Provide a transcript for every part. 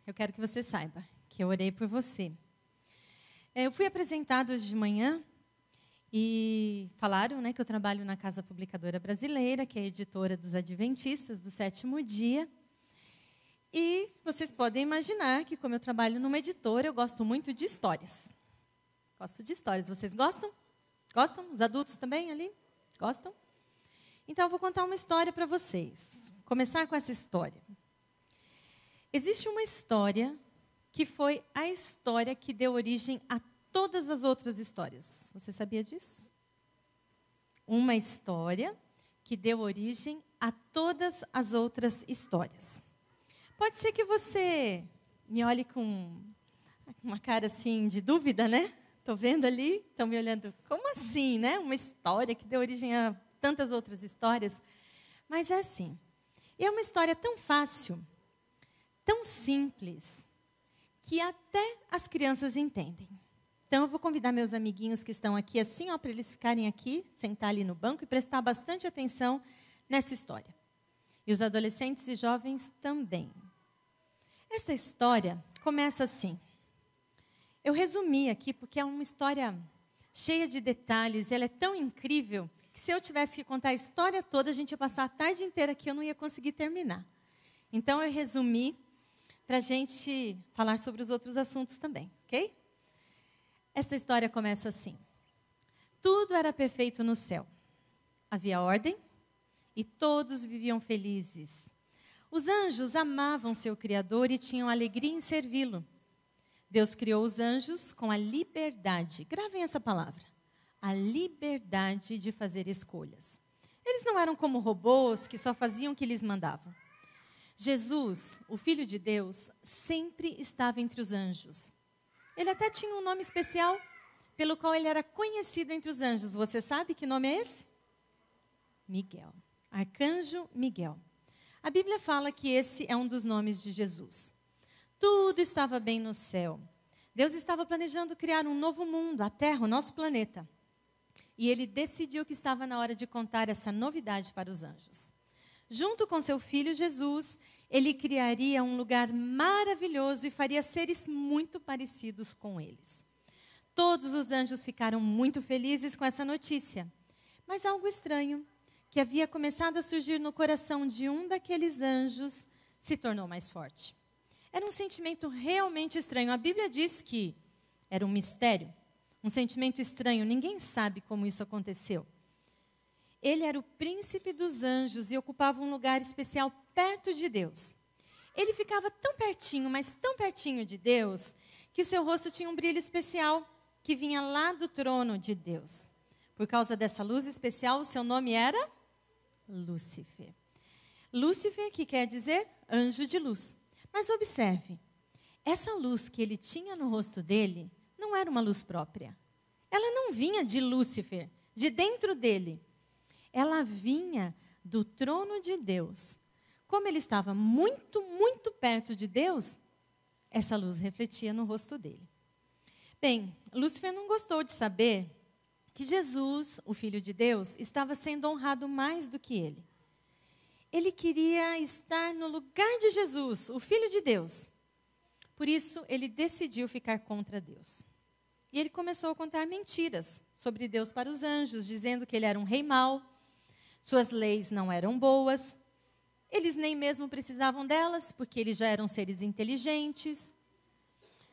eu quero que você saiba que eu orei por você. Eu fui apresentada hoje de manhã e falaram, que eu trabalho na Casa Publicadora Brasileira, que é a editora dos Adventistas do Sétimo Dia. E vocês podem imaginar que, como eu trabalho numa editora, eu gosto muito de histórias. Gosto de histórias. Vocês gostam? Gostam? Os adultos também ali? Gostam? Então, eu vou contar uma história para vocês. Vou começar com essa história. Existe uma história que foi a história que deu origem a todas as outras histórias. Você sabia disso? Uma história que deu origem a todas as outras histórias. Pode ser que você me olhe com uma cara assim de dúvida, né? Estou vendo ali, estão me olhando, como assim, né? Uma história que deu origem a tantas outras histórias. Mas é assim, e é uma história tão fácil, tão simples, que até as crianças entendem. Então, eu vou convidar meus amiguinhos que estão aqui assim, para eles ficarem aqui, sentar ali no banco e prestar bastante atenção nessa história. E os adolescentes e jovens também. Essa história começa assim. Eu resumi aqui porque é uma história cheia de detalhes, ela é tão incrível que se eu tivesse que contar a história toda, a gente ia passar a tarde inteira aqui, eu não ia conseguir terminar. Então, eu resumi para a gente falar sobre os outros assuntos também, ok? Essa história começa assim. Tudo era perfeito no céu. Havia ordem e todos viviam felizes. Os anjos amavam seu Criador e tinham alegria em servi-lo. Deus criou os anjos com a liberdade. Gravem essa palavra. A liberdade de fazer escolhas. Eles não eram como robôs que só faziam o que lhes mandavam. Jesus, o Filho de Deus, sempre estava entre os anjos. Ele até tinha um nome especial pelo qual ele era conhecido entre os anjos. Você sabe que nome é esse? Miguel. Arcanjo Miguel. A Bíblia fala que esse é um dos nomes de Jesus. Tudo estava bem no céu. Deus estava planejando criar um novo mundo, a Terra, o nosso planeta. E ele decidiu que estava na hora de contar essa novidade para os anjos. Junto com seu filho Jesus, ele criaria um lugar maravilhoso e faria seres muito parecidos com eles. Todos os anjos ficaram muito felizes com essa notícia. Mas algo estranho, que havia começado a surgir no coração de um daqueles anjos, se tornou mais forte. Era um sentimento realmente estranho. A Bíblia diz que era um mistério, um sentimento estranho. Ninguém sabe como isso aconteceu. Ele era o príncipe dos anjos e ocupava um lugar especial perto de Deus. Ele ficava tão pertinho, mas tão pertinho de Deus, que o seu rosto tinha um brilho especial que vinha lá do trono de Deus. Por causa dessa luz especial, o seu nome era Lúcifer. Lúcifer, que quer dizer anjo de luz. Mas observe, essa luz que ele tinha no rosto dele não era uma luz própria. Ela não vinha de Lúcifer, de dentro dele. Ela vinha do trono de Deus. Como ele estava muito, muito perto de Deus, essa luz refletia no rosto dele. Bem, Lúcifer não gostou de saber que Jesus, o Filho de Deus, estava sendo honrado mais do que ele. Ele queria estar no lugar de Jesus, o Filho de Deus. Por isso, ele decidiu ficar contra Deus. E ele começou a contar mentiras sobre Deus para os anjos, dizendo que ele era um rei mau, suas leis não eram boas, eles nem mesmo precisavam delas, porque eles já eram seres inteligentes.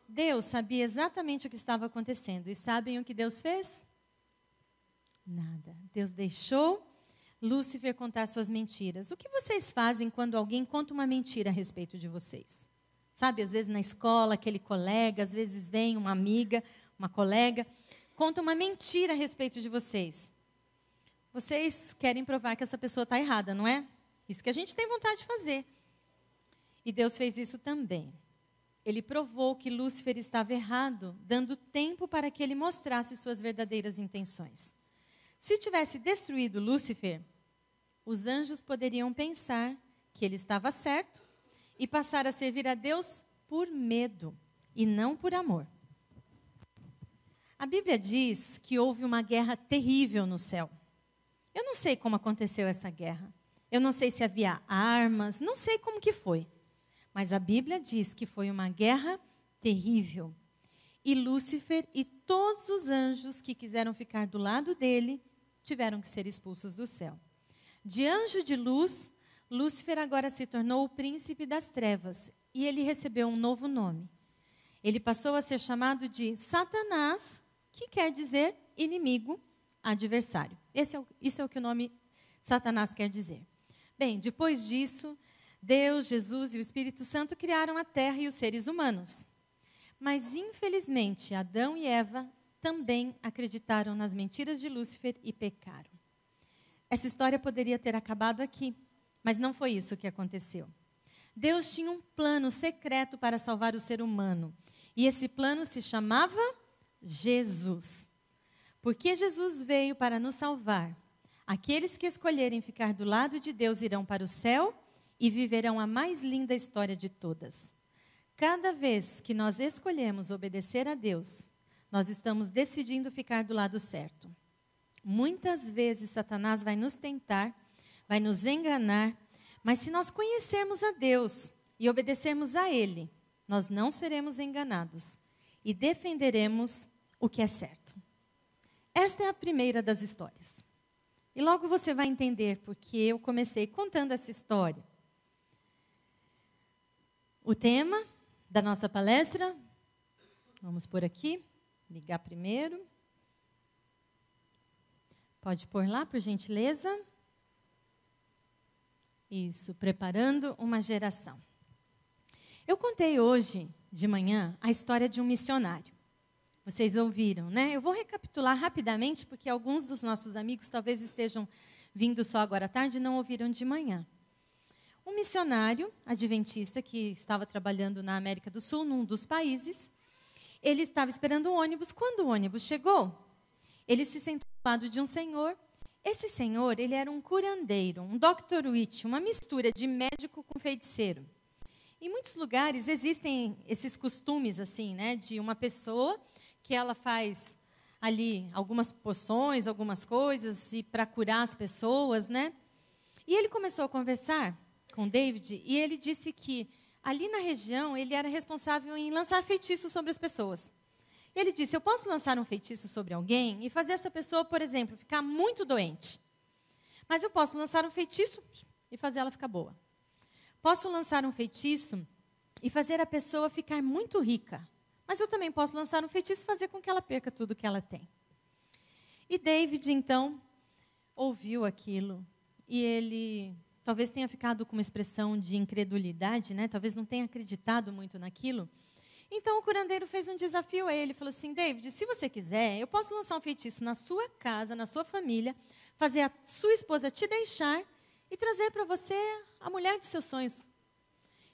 Deus sabia exatamente o que estava acontecendo. E sabem o que Deus fez? Nada. Deus deixou Lúcifer contar suas mentiras. O que vocês fazem quando alguém conta uma mentira a respeito de vocês? Sabe, às vezes na escola, aquele colega, às vezes vem uma amiga, uma colega, conta uma mentira a respeito de vocês. Vocês querem provar que essa pessoa está errada, não é? Isso que a gente tem vontade de fazer. E Deus fez isso também. Ele provou que Lúcifer estava errado, dando tempo para que ele mostrasse suas verdadeiras intenções. Se tivesse destruído Lúcifer, os anjos poderiam pensar que ele estava certo e passar a servir a Deus por medo e não por amor. A Bíblia diz que houve uma guerra terrível no céu. Eu não sei como aconteceu essa guerra. Eu não sei se havia armas, não sei como que foi. Mas a Bíblia diz que foi uma guerra terrível. E Lúcifer e todos os anjos que quiseram ficar do lado dele tiveram que ser expulsos do céu. De anjo de luz, Lúcifer agora se tornou o príncipe das trevas e ele recebeu um novo nome. Ele passou a ser chamado de Satanás, que quer dizer inimigo, adversário. Isso é o que o nome Satanás quer dizer. Bem, depois disso, Deus, Jesus e o Espírito Santo criaram a terra e os seres humanos. Mas, infelizmente, Adão e Eva também acreditaram nas mentiras de Lúcifer e pecaram. Essa história poderia ter acabado aqui, mas não foi isso que aconteceu. Deus tinha um plano secreto para salvar o ser humano. E esse plano se chamava Jesus. Porque Jesus veio para nos salvar. Aqueles que escolherem ficar do lado de Deus irão para o céu e viverão a mais linda história de todas. Cada vez que nós escolhemos obedecer a Deus, nós estamos decidindo ficar do lado certo. Muitas vezes Satanás vai nos tentar, vai nos enganar, mas se nós conhecermos a Deus e obedecermos a Ele, nós não seremos enganados e defenderemos o que é certo. Esta é a primeira das histórias. E logo você vai entender porque eu comecei contando essa história. O tema da nossa palestra, vamos por aqui, ligar primeiro. Pode pôr lá, por gentileza. Isso, preparando uma geração. Eu contei hoje de manhã a história de um missionário. Vocês ouviram, né? Eu vou recapitular rapidamente, porque alguns dos nossos amigos talvez estejam vindo só agora à tarde e não ouviram de manhã. Um missionário adventista que estava trabalhando na América do Sul, num dos países, ele estava esperando o ônibus. Quando o ônibus chegou, ele se sentou ao lado de um senhor. Esse senhor, ele era um curandeiro, um Dr. Witch, uma mistura de médico com feiticeiro. Em muitos lugares existem esses costumes, assim, né, de uma pessoa que ela faz ali algumas poções, algumas coisas, e para curar as pessoas, né? E ele começou a conversar com David, e ele disse que ali na região ele era responsável em lançar feitiços sobre as pessoas. Ele disse, eu posso lançar um feitiço sobre alguém e fazer essa pessoa, por exemplo, ficar muito doente. Mas eu posso lançar um feitiço e fazer ela ficar boa. Posso lançar um feitiço e fazer a pessoa ficar muito rica. Mas eu também posso lançar um feitiço e fazer com que ela perca tudo que ela tem. E David, então, ouviu aquilo. E ele talvez tenha ficado com uma expressão de incredulidade, né? Talvez não tenha acreditado muito naquilo. Então, o curandeiro fez um desafio a ele. Falou assim, David, se você quiser, eu posso lançar um feitiço na sua casa, na sua família, fazer a sua esposa te deixar e trazer para você a mulher dos seus sonhos.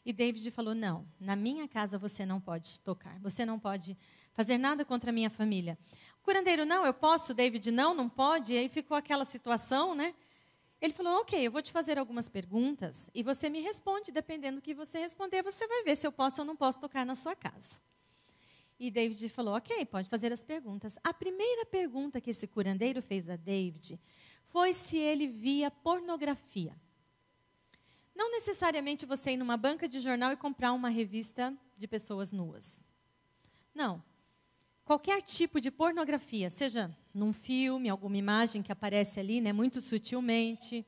E David falou, não, na minha casa você não pode tocar, você não pode fazer nada contra a minha família. O curandeiro, não, eu posso, David, não, não pode. E aí ficou aquela situação, né? Ele falou, ok, eu vou te fazer algumas perguntas e você me responde, dependendo do que você responder, você vai ver se eu posso ou não posso tocar na sua casa. E David falou, ok, pode fazer as perguntas. A primeira pergunta que esse curandeiro fez a David foi se ele via pornografia. Não necessariamente você ir numa banca de jornal e comprar uma revista de pessoas nuas. Não. Qualquer tipo de pornografia, seja num filme, alguma imagem que aparece ali, né, muito sutilmente,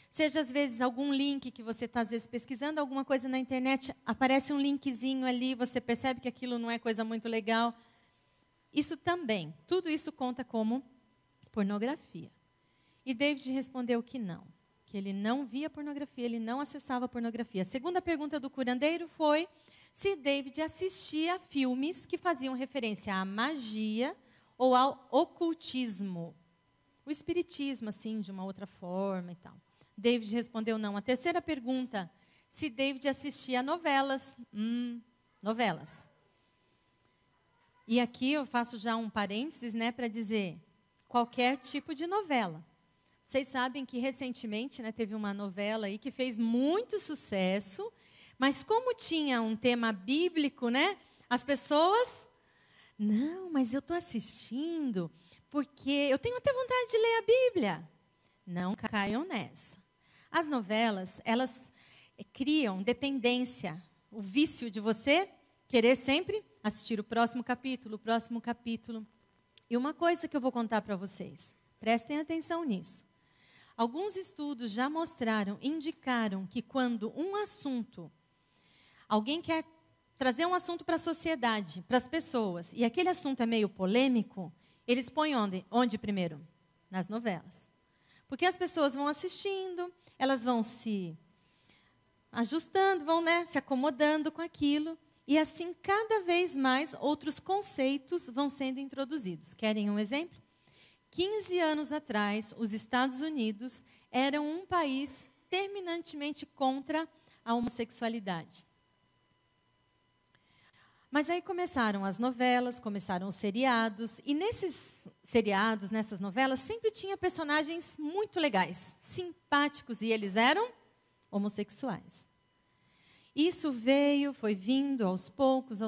seja às vezes algum link que você está às vezes pesquisando alguma coisa na internet, aparece um linkzinho ali, você percebe que aquilo não é coisa muito legal. Isso também, tudo isso conta como pornografia. E David respondeu que não, que ele não via pornografia, ele não acessava pornografia. A segunda pergunta do curandeiro foi se David assistia a filmes que faziam referência à magia ou ao ocultismo, o espiritismo, assim, de uma outra forma e tal. David respondeu não. A terceira pergunta, se David assistia a novelas. Novelas. E aqui eu faço já um parênteses, né, para dizer qualquer tipo de novela. Vocês sabem que recentemente, né, teve uma novela aí que fez muito sucesso, mas como tinha um tema bíblico, né, as pessoas, não, mas eu estou assistindo porque eu tenho até vontade de ler a Bíblia. Não caiam nessa. As novelas, elas criam dependência o vício de você querer sempre assistir o próximo capítulo, o próximo capítulo. E uma coisa que eu vou contar para vocês, prestem atenção nisso. Alguns estudos já mostraram, indicaram que quando alguém quer trazer um assunto para a sociedade, para as pessoas, e aquele assunto é meio polêmico, eles põem onde primeiro? Nas novelas. Porque as pessoas vão assistindo, elas vão se ajustando, vão, se acomodando com aquilo, e assim cada vez mais outros conceitos vão sendo introduzidos. Querem um exemplo? 15 anos atrás, os Estados Unidos eram um país terminantemente contra a homossexualidade. Mas aí começaram as novelas, começaram os seriados, e nesses seriados, nessas novelas, sempre tinha personagens muito legais, simpáticos, e eles eram homossexuais. Isso foi vindo aos poucos.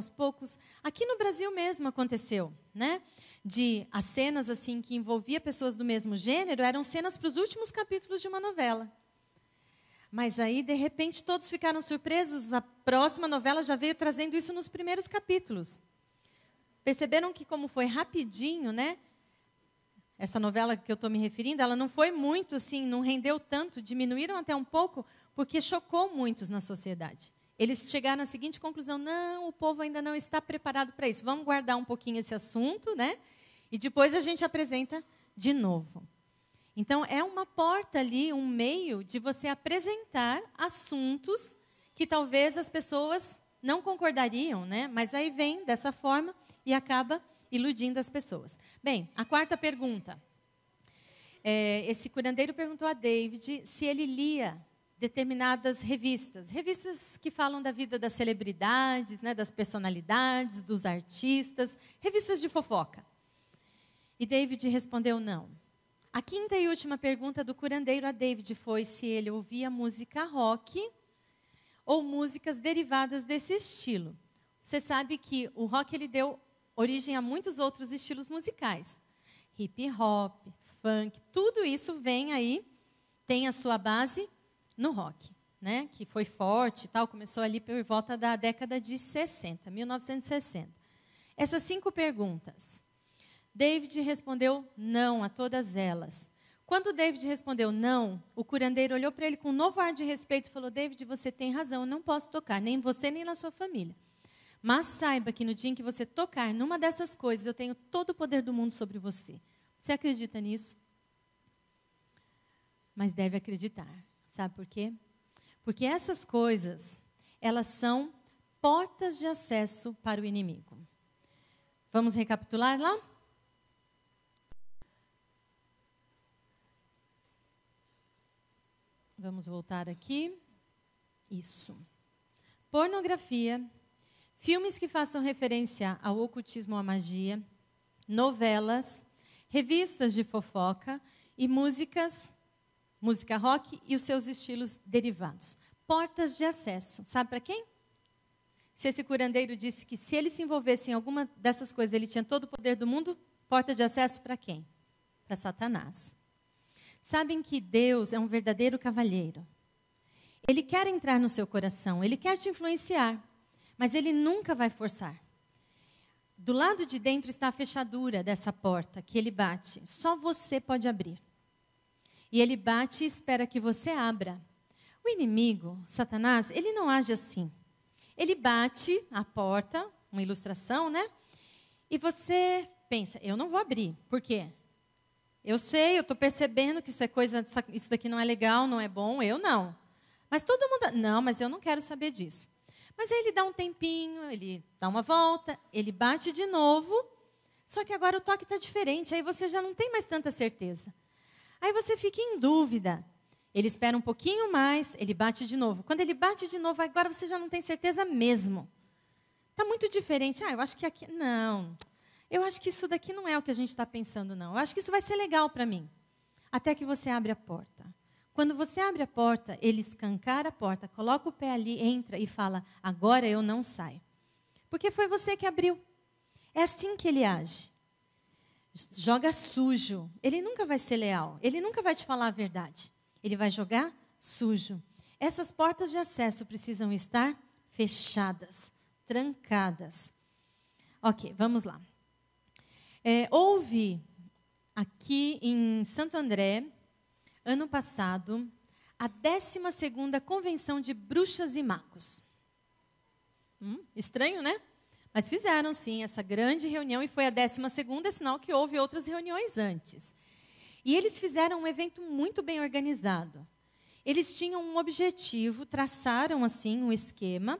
Aqui no Brasil mesmo aconteceu, as cenas assim que envolvia pessoas do mesmo gênero eram cenas para os últimos capítulos de uma novela. Mas aí, de repente, todos ficaram surpresos. A próxima novela já veio trazendo isso nos primeiros capítulos. Perceberam que como foi rapidinho, essa novela que eu estou me referindo, ela não foi muito assim, não rendeu tanto, diminuíram até um pouco, porque chocou muitos na sociedade. Eles chegaram à seguinte conclusão: não, o povo ainda não está preparado para isso. Vamos guardar um pouquinho esse assunto, e depois a gente apresenta de novo. Então, é uma porta ali, um meio de você apresentar assuntos que talvez as pessoas não concordariam, mas aí vem dessa forma e acaba iludindo as pessoas. Bem, a quarta pergunta. Esse curandeiro perguntou a David se ele lia determinadas revistas que falam da vida das celebridades, das personalidades, dos artistas, revistas de fofoca. E David respondeu não. A quinta e última pergunta do curandeiro a David foi se ele ouvia música rock ou músicas derivadas desse estilo. Você sabe que o rock ele deu origem a muitos outros estilos musicais. Hip hop, funk, tudo isso vem aí, tem a sua base no rock, que foi forte e tal, começou ali por volta da década de 60, 1960. Essas 5 perguntas. David respondeu não a todas elas. Quando David respondeu não, o curandeiro olhou para ele com um novo ar de respeito e falou: David, você tem razão, eu não posso tocar, nem você, nem na sua família. Mas saiba que no dia em que você tocar numa dessas coisas, eu tenho todo o poder do mundo sobre você. Você acredita nisso? Mas deve acreditar. Sabe por quê? Porque essas coisas, elas são portas de acesso para o inimigo. Vamos recapitular lá? Vamos voltar aqui. Isso. Pornografia, filmes que façam referência ao ocultismo ou à magia, novelas, revistas de fofoca e música rock e os seus estilos derivados. Portas de acesso. Sabe para quem? Se esse curandeiro disse que se ele se envolvesse em alguma dessas coisas, ele tinha todo o poder do mundo, porta de acesso para quem? Para Satanás. Sabem que Deus é um verdadeiro cavalheiro. Ele quer entrar no seu coração, ele quer te influenciar, mas ele nunca vai forçar. Do lado de dentro está a fechadura dessa porta que ele bate. Só você pode abrir. E ele bate e espera que você abra. O inimigo, Satanás, ele não age assim. Ele bate a porta, uma ilustração, e você pensa, eu não vou abrir. Por quê? Eu sei, eu estou percebendo que isso daqui não é legal, não é bom, eu não. Mas todo mundo, não, mas eu não quero saber disso. Mas aí ele dá um tempinho, ele dá uma volta, ele bate de novo, só que agora o toque está diferente, aí você já não tem mais tanta certeza. Aí você fica em dúvida. Ele espera um pouquinho mais, ele bate de novo. Quando ele bate de novo, agora você já não tem certeza mesmo. Está muito diferente. Eu acho que aqui... Não, eu acho que isso daqui não é o que a gente está pensando, não. Eu acho que isso vai ser legal para mim. Até que você abre a porta. Quando você abre a porta, ele escancara a porta, coloca o pé ali, entra e fala, agora eu não saio. Porque foi você que abriu. É assim que ele age. Joga sujo. Ele nunca vai ser leal. Ele nunca vai te falar a verdade. Ele vai jogar sujo. Essas portas de acesso precisam estar fechadas, trancadas. Ok, vamos lá. Houve aqui em Santo André, ano passado, a 12ª Convenção de Bruxas e Magos. Estranho, né? Mas fizeram, sim, essa grande reunião, e foi a 12ª, é sinal que houve outras reuniões antes. E eles fizeram um evento muito bem organizado. Eles tinham um objetivo, traçaram, assim, um esquema.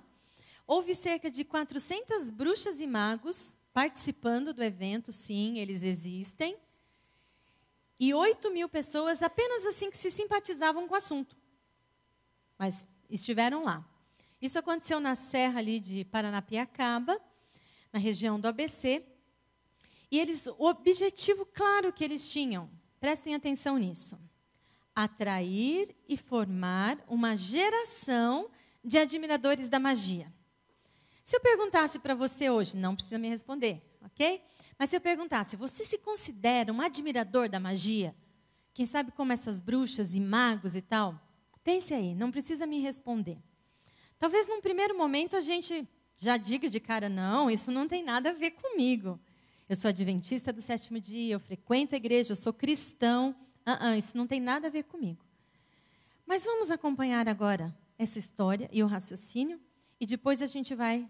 Houve cerca de 400 bruxas e magos participando do evento, sim, eles existem. E 8.000 pessoas apenas assim que se simpatizavam com o assunto. Mas estiveram lá. Isso aconteceu na serra ali de Paranapiacaba, na região do ABC. E o objetivo claro que eles tinham, prestem atenção nisso, atrair e formar uma geração de admiradores da magia. Se eu perguntasse para você hoje, não precisa me responder, ok? Mas se eu perguntasse, você se considera um admirador da magia? Quem sabe como essas bruxas e magos e tal? Pense aí, não precisa me responder. Talvez num primeiro momento a gente já diga de cara, não, isso não tem nada a ver comigo. Eu sou adventista do 7º dia, eu frequento a igreja, eu sou cristão. Isso não tem nada a ver comigo. Mas vamos acompanhar agora essa história e o raciocínio, e depois a gente vai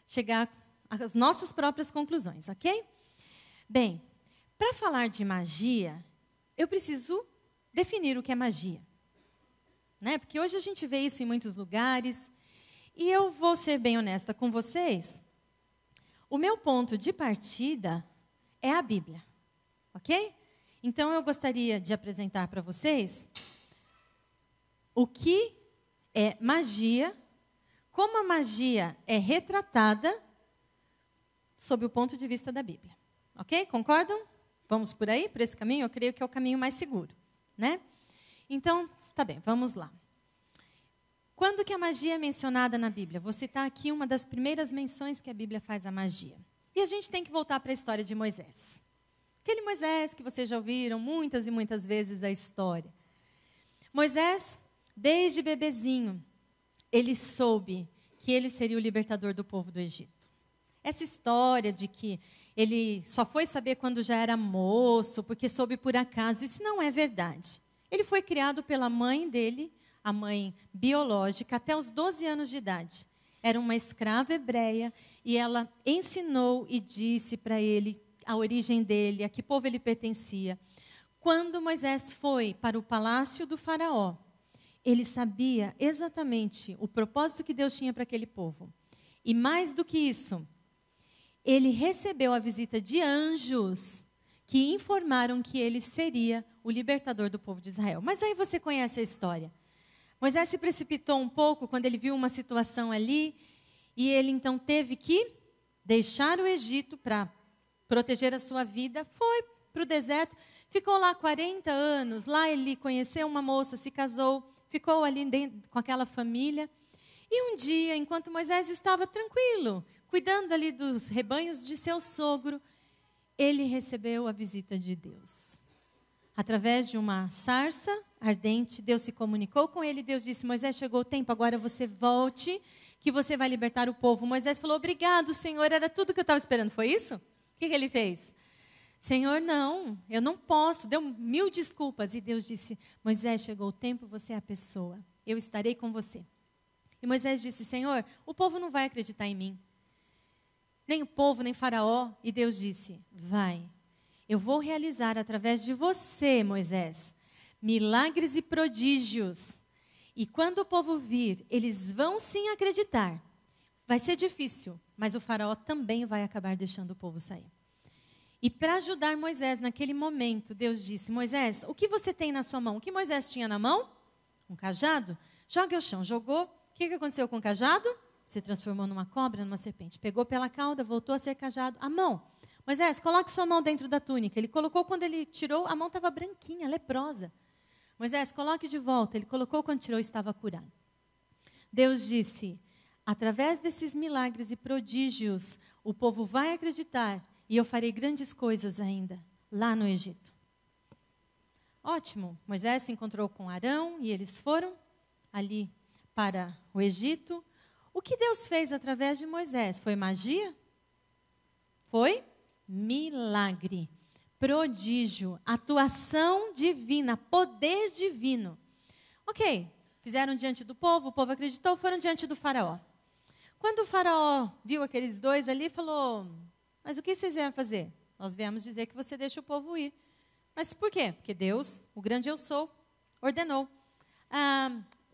chegar às nossas próprias conclusões, ok? Bem, para falar de magia, eu preciso definir o que é magia. Né? Porque hoje a gente vê isso em muitos lugares, e eu vou ser bem honesta com vocês. O meu ponto de partida é a Bíblia, ok? Então, eu gostaria de apresentar para vocês o que é magia, como a magia é retratada sob o ponto de vista da Bíblia. Ok? Concordam? Vamos por aí, por esse caminho? Eu creio que é o caminho mais seguro, né? Então, está bem, vamos lá. Quando que a magia é mencionada na Bíblia? Vou citar aqui uma das primeiras menções que a Bíblia faz à magia. E a gente tem que voltar para a história de Moisés. Aquele Moisés que vocês já ouviram muitas e muitas vezes a história. Moisés, desde bebezinho, ele soube que ele seria o libertador do povo do Egito. Essa história de que ele só foi saber quando já era moço, porque soube por acaso, isso não é verdade. Ele foi criado pela mãe dele, a mãe biológica, até os 12 anos de idade. Era uma escrava hebreia e ela ensinou e disse para ele a origem dele, a que povo ele pertencia. Quando Moisés foi para o palácio do faraó, ele sabia exatamente o propósito que Deus tinha para aquele povo. E mais do que isso, ele recebeu a visita de anjos que informaram que ele seria o libertador do povo de Israel. Mas aí você conhece a história. Moisés se precipitou um pouco quando ele viu uma situação ali, e ele então teve que deixar o Egito para proteger a sua vida, foi para o deserto, ficou lá 40 anos, lá ele conheceu uma moça, se casou, ficou ali dentro, com aquela família. E um dia, enquanto Moisés estava tranquilo, cuidando ali dos rebanhos de seu sogro, ele recebeu a visita de Deus. Através de uma sarça ardente, Deus se comunicou com ele. Deus disse, Moisés, chegou o tempo, agora você volte, que você vai libertar o povo. Moisés falou, obrigado, Senhor, era tudo que eu estava esperando. Foi isso? O que ele fez? Senhor, não, eu não posso. Deu 1000 desculpas. E Deus disse, Moisés, chegou o tempo, você é a pessoa. Eu estarei com você. E Moisés disse, Senhor, o povo não vai acreditar em mim. Nem o povo, nem Faraó. E Deus disse, vai. Eu vou realizar através de você, Moisés, milagres e prodígios. E quando o povo vir, eles vão sim acreditar. Vai ser difícil, mas o faraó também vai acabar deixando o povo sair. E para ajudar Moisés naquele momento, Deus disse, Moisés, o que você tem na sua mão? O que Moisés tinha na mão? Um cajado? Jogue ao chão. Jogou. O que aconteceu com o cajado? Se transformou numa cobra, numa serpente. Pegou pela cauda, voltou a ser cajado. A mão. Moisés, coloque sua mão dentro da túnica. Ele colocou, quando ele tirou, a mão estava branquinha, leprosa. Moisés, coloque de volta. Ele colocou, quando tirou, estava curado. Deus disse, através desses milagres e prodígios, o povo vai acreditar e eu farei grandes coisas ainda, lá no Egito. Ótimo. Moisés se encontrou com Arão e eles foram ali para o Egito. O que Deus fez através de Moisés? Foi magia? Foi milagre, prodígio, atuação divina, poder divino. Ok, fizeram diante do povo, o povo acreditou, foram diante do faraó. Quando o faraó viu aqueles dois ali, falou, mas o que vocês vieram fazer? Nós viemos dizer que você deixa o povo ir. Mas por quê? Porque Deus, o grande eu sou, ordenou.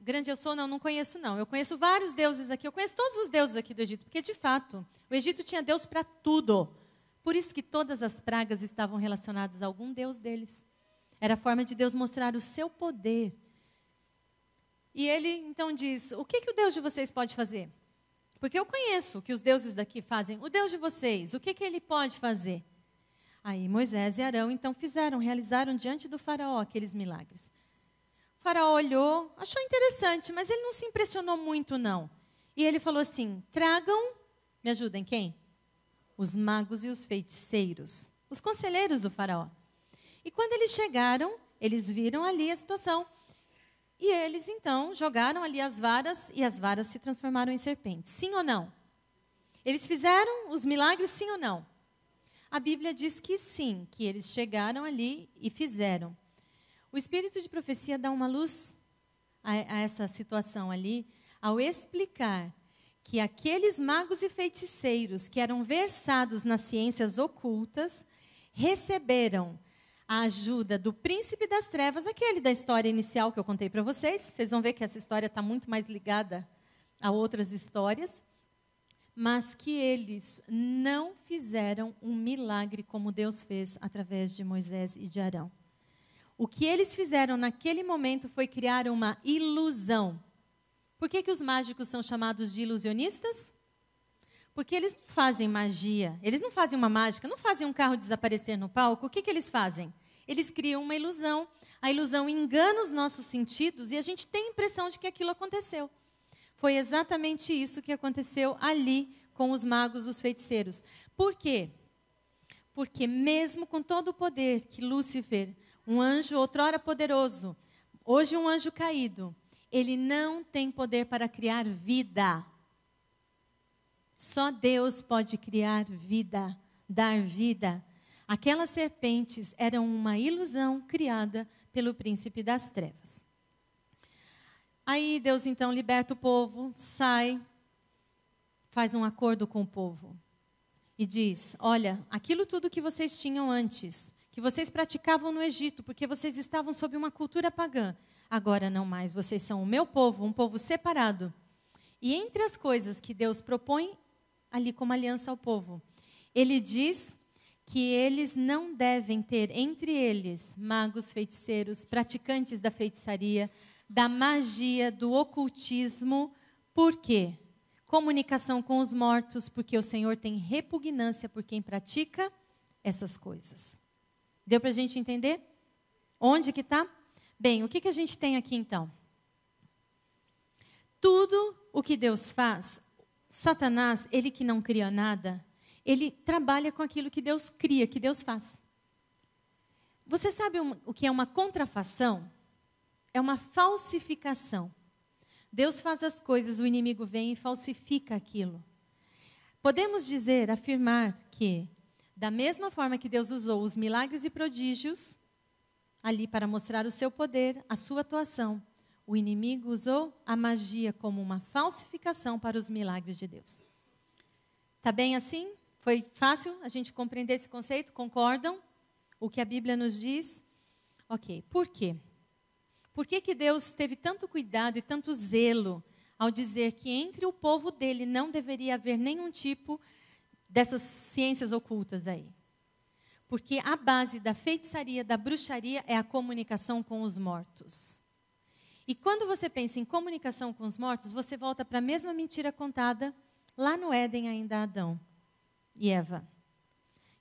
Grande eu sou, não conheço não. Eu conheço vários deuses aqui, eu conheço todos os deuses aqui do Egito, porque de fato, o Egito tinha Deus para tudo. Por isso que todas as pragas estavam relacionadas a algum deus deles. Era a forma de Deus mostrar o seu poder. E ele então diz, o que o Deus de vocês pode fazer? Porque eu conheço o que os deuses daqui fazem. O Deus de vocês, o que ele pode fazer? Aí Moisés e Arão então realizaram diante do faraó aqueles milagres. O faraó olhou, achou interessante, mas ele não se impressionou muito não. E ele falou assim, tragam, me ajudem quem? Os magos e os feiticeiros, os conselheiros do faraó. E quando eles chegaram, eles viram ali a situação. E eles, então, jogaram ali as varas, e as varas se transformaram em serpentes. Sim ou não? Eles fizeram os milagres, sim ou não? A Bíblia diz que sim, que eles chegaram ali e fizeram. O espírito de profecia dá uma luz a essa situação ali, ao explicar que aqueles magos e feiticeiros que eram versados nas ciências ocultas, receberam a ajuda do príncipe das trevas, aquele da história inicial que eu contei para vocês. Vocês vão ver que essa história está muito mais ligada a outras histórias. Mas que eles não fizeram um milagre como Deus fez através de Moisés e de Arão. O que eles fizeram naquele momento foi criar uma ilusão. Por que os mágicos são chamados de ilusionistas? Porque eles não fazem magia, eles não fazem uma mágica, não fazem um carro desaparecer no palco. O que eles fazem? Eles criam uma ilusão. A ilusão engana os nossos sentidos e a gente tem a impressão de que aquilo aconteceu. Foi exatamente isso que aconteceu ali com os magos, os feiticeiros. Por quê? Porque mesmo com todo o poder que Lúcifer, um anjo outrora poderoso, hoje um anjo caído, ele não tem poder para criar vida. Só Deus pode criar vida, dar vida. Aquelas serpentes eram uma ilusão criada pelo príncipe das trevas. Aí Deus então liberta o povo, sai, faz um acordo com o povo e diz, olha, aquilo tudo que vocês tinham antes, que vocês praticavam no Egito, porque vocês estavam sob uma cultura pagã, agora não mais, vocês são o meu povo, um povo separado. E entre as coisas que Deus propõe ali como aliança ao povo, ele diz que eles não devem ter entre eles magos, feiticeiros, praticantes da feitiçaria, da magia, do ocultismo. Por quê? Comunicação com os mortos, porque o Senhor tem repugnância por quem pratica essas coisas. Deu para a gente entender? Onde que está? Bem, o que a gente tem aqui então? Tudo o que Deus faz, Satanás, ele que não cria nada, ele trabalha com aquilo que Deus cria, que Deus faz. Você sabe o que é uma contrafação? É uma falsificação. Deus faz as coisas, o inimigo vem e falsifica aquilo. Podemos dizer, afirmar que, da mesma forma que Deus usou os milagres e prodígios, ali para mostrar o seu poder, a sua atuação, o inimigo usou a magia como uma falsificação para os milagres de Deus. Está bem assim? Foi fácil a gente compreender esse conceito? Concordam? O que a Bíblia nos diz? Ok, por quê? Por que Deus teve tanto cuidado e tanto zelo ao dizer que entre o povo dele não deveria haver nenhum tipo dessas ciências ocultas aí? Porque a base da feitiçaria, da bruxaria, é a comunicação com os mortos. E quando você pensa em comunicação com os mortos, você volta para a mesma mentira contada lá no Éden ainda a Adão e Eva.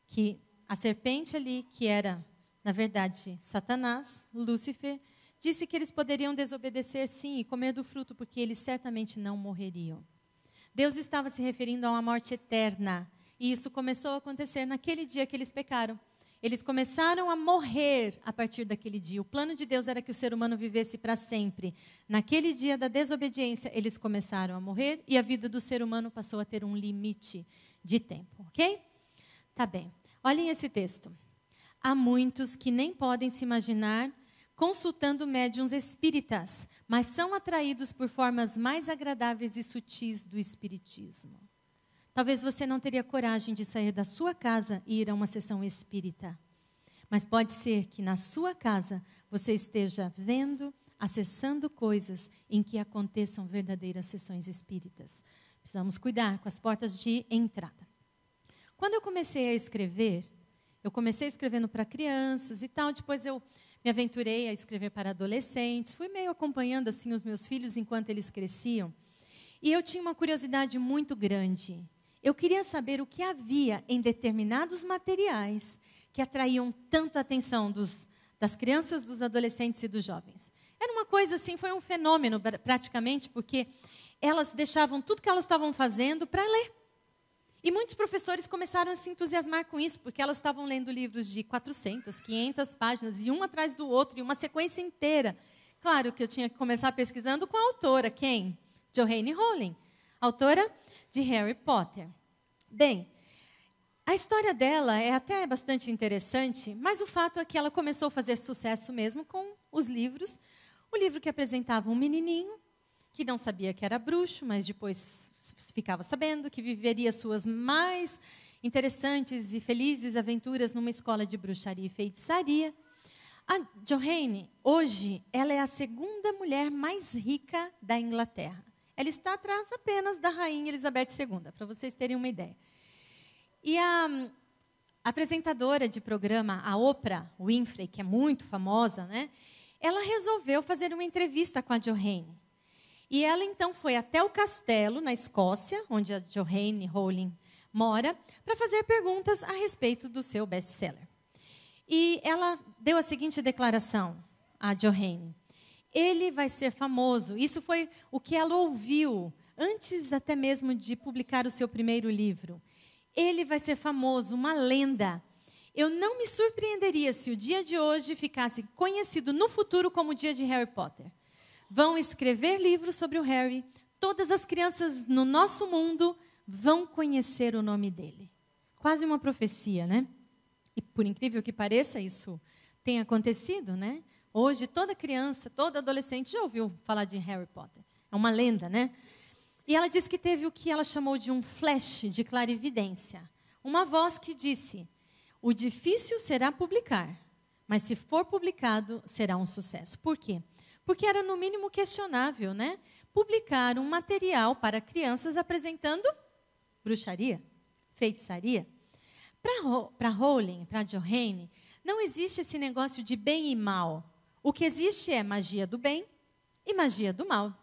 Que a serpente ali, que era, na verdade, Satanás, Lúcifer, disse que eles poderiam desobedecer sim e comer do fruto, porque eles certamente não morreriam. Deus estava se referindo a uma morte eterna. E isso começou a acontecer naquele dia que eles pecaram. eles começaram a morrer a partir daquele dia. O plano de Deus era que o ser humano vivesse para sempre. Naquele dia da desobediência, eles começaram a morrer e a vida do ser humano passou a ter um limite de tempo, ok? Tá bem. Olhem esse texto. Há muitos que nem podem se imaginar consultando médiuns espíritas, mas são atraídos por formas mais agradáveis e sutis do espiritismo. Talvez você não teria coragem de sair da sua casa e ir a uma sessão espírita. Mas pode ser que na sua casa você esteja vendo, acessando coisas em que aconteçam verdadeiras sessões espíritas. Precisamos cuidar com as portas de entrada. Quando eu comecei escrevendo para crianças e tal, depois eu me aventurei a escrever para adolescentes, fui meio acompanhando assim os meus filhos enquanto eles cresciam. E eu tinha uma curiosidade muito grande. Eu queria saber o que havia em determinados materiais que atraíam tanta atenção das crianças, dos adolescentes e dos jovens. Era uma coisa assim, foi um fenômeno praticamente, porque elas deixavam tudo que elas estavam fazendo para ler. E muitos professores começaram a se entusiasmar com isso, porque elas estavam lendo livros de 400, 500 páginas, e um atrás do outro, e uma sequência inteira. Claro que eu tinha que começar pesquisando com a autora, quem? Joanne Rowling, autora de Harry Potter. Bem, a história dela é até bastante interessante, mas o fato é que ela começou a fazer sucesso mesmo com os livros. O livro que apresentava um menininho, que não sabia que era bruxo, mas depois ficava sabendo que viveria suas mais interessantes e felizes aventuras numa escola de bruxaria e feitiçaria. A Joanne, hoje, ela é a segunda mulher mais rica da Inglaterra. Ela está atrás apenas da rainha Elizabeth II, para vocês terem uma ideia. E a apresentadora de programa, a Oprah Winfrey, que é muito famosa, né? Ela resolveu fazer uma entrevista com a Joanne. E ela, então, foi até o castelo, na Escócia, onde a Joanne Rowling mora, para fazer perguntas a respeito do seu best-seller. E ela deu a seguinte declaração, a Joanne. Ele vai ser famoso. Isso foi o que ela ouviu, antes até mesmo de publicar o seu primeiro livro. Ele vai ser famoso, uma lenda. Eu não me surpreenderia se o dia de hoje ficasse conhecido no futuro como o dia de Harry Potter. Vão escrever livros sobre o Harry. Todas as crianças no nosso mundo vão conhecer o nome dele. Quase uma profecia, né? E por incrível que pareça, isso tem acontecido, né? Hoje, toda criança, todo adolescente já ouviu falar de Harry Potter. É uma lenda, né? E ela disse que teve o que ela chamou de um flash de clarividência. Uma voz que disse, o difícil será publicar, mas se for publicado, será um sucesso. Por quê? Porque era, no mínimo, questionável, né? Publicar um material para crianças apresentando bruxaria, feitiçaria. Para Rowling, para Joanne, não existe esse negócio de bem e mal. O que existe é magia do bem e magia do mal.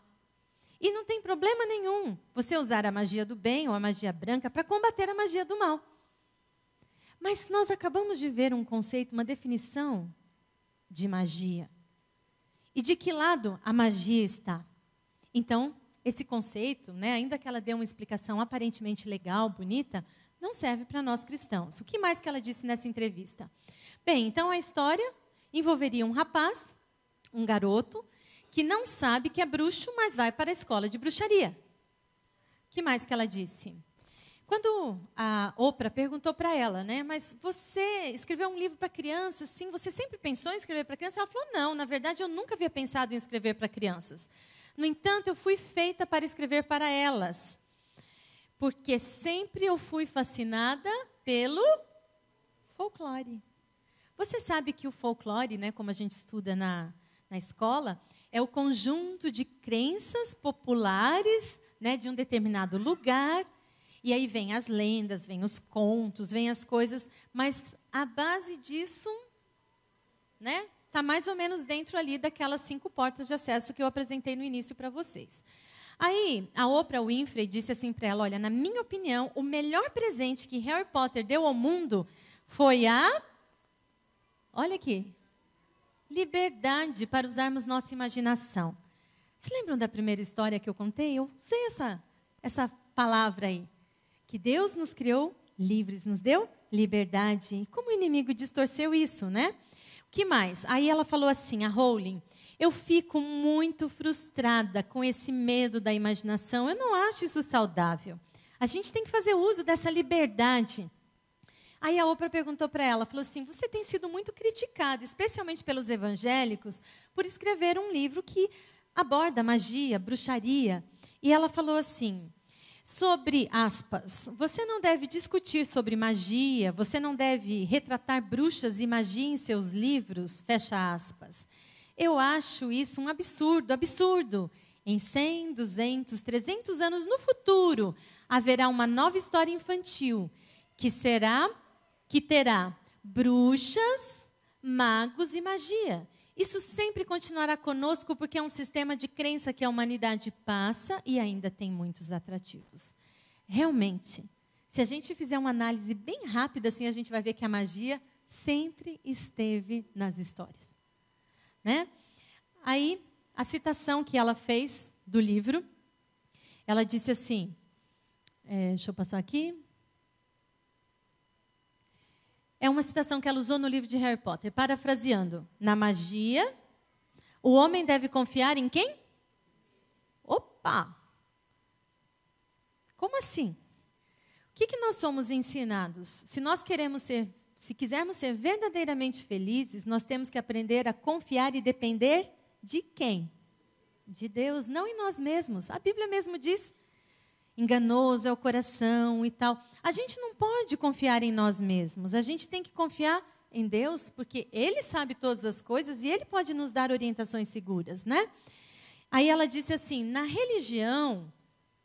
E não tem problema nenhum você usar a magia do bem ou a magia branca para combater a magia do mal. Mas nós acabamos de ver um conceito, uma definição de magia. E de que lado a magia está? Então, esse conceito, né, ainda que ela dê uma explicação aparentemente legal, bonita, não serve para nós cristãos. O que mais que ela disse nessa entrevista? Bem, então a história envolveria um rapaz, um garoto, que não sabe que é bruxo, mas vai para a escola de bruxaria. O que mais que ela disse? Quando a Oprah perguntou para ela, né, mas você escreveu um livro para crianças, sim, você sempre pensou em escrever para crianças? Ela falou, não, na verdade eu nunca havia pensado em escrever para crianças. No entanto, eu fui feita para escrever para elas, porque sempre eu fui fascinada pelo folclore. Você sabe que o folclore, né, como a gente estuda na escola, é o conjunto de crenças populares, né, de um determinado lugar. E aí vem as lendas, vem os contos, vem as coisas, mas a base disso, né, está mais ou menos dentro ali daquelas 5 portas de acesso que eu apresentei no início para vocês. Aí, a Oprah Winfrey disse assim para ela, olha, na minha opinião, o melhor presente que Harry Potter deu ao mundo foi olha aqui, liberdade para usarmos nossa imaginação. Se lembram da primeira história que eu contei? Eu usei essa palavra aí. Que Deus nos criou livres, nos deu liberdade. E como o inimigo distorceu isso, né? O que mais? Aí ela falou assim, a Rowling, eu fico muito frustrada com esse medo da imaginação. Eu não acho isso saudável. A gente tem que fazer uso dessa liberdade. Aí a Oprah perguntou para ela, falou assim, você tem sido muito criticada, especialmente pelos evangélicos, por escrever um livro que aborda magia, bruxaria. E ela falou assim, sobre aspas, você não deve discutir sobre magia, você não deve retratar bruxas e magia em seus livros, fecha aspas. Eu acho isso um absurdo, absurdo. Em 100, 200, 300 anos no futuro, haverá uma nova história infantil, que terá bruxas, magos e magia. Isso sempre continuará conosco porque é um sistema de crença que a humanidade passa e ainda tem muitos atrativos. Realmente, se a gente fizer uma análise bem rápida, assim, a gente vai ver que a magia sempre esteve nas histórias. Né? Aí, a citação que ela fez do livro, ela disse assim, deixa eu passar aqui. É uma citação que ela usou no livro de Harry Potter, parafraseando. Na magia, o homem deve confiar em quem? Opa! Como assim? O que nós somos ensinados? Se quisermos ser verdadeiramente felizes, nós temos que aprender a confiar e depender de quem? De Deus, não em nós mesmos. A Bíblia mesmo diz, enganoso é o coração e tal. A gente não pode confiar em nós mesmos. A gente tem que confiar em Deus, porque Ele sabe todas as coisas e Ele pode nos dar orientações seguras, né? Aí ela disse assim, na religião,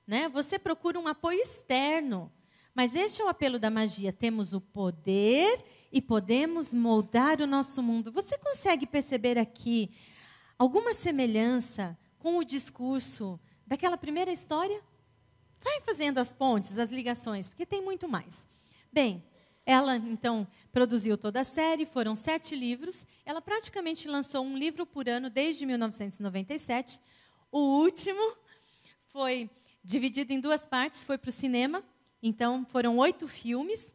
né, você procura um apoio externo, mas este é o apelo da magia. Temos o poder e podemos moldar o nosso mundo. Você consegue perceber aqui alguma semelhança com o discurso daquela primeira história? Vai fazendo as pontes, as ligações, porque tem muito mais. Bem, ela, então, produziu toda a série, foram 7 livros. Ela praticamente lançou um livro por ano desde 1997. O último foi dividido em 2 partes, foi para o cinema. Então, foram 8 filmes.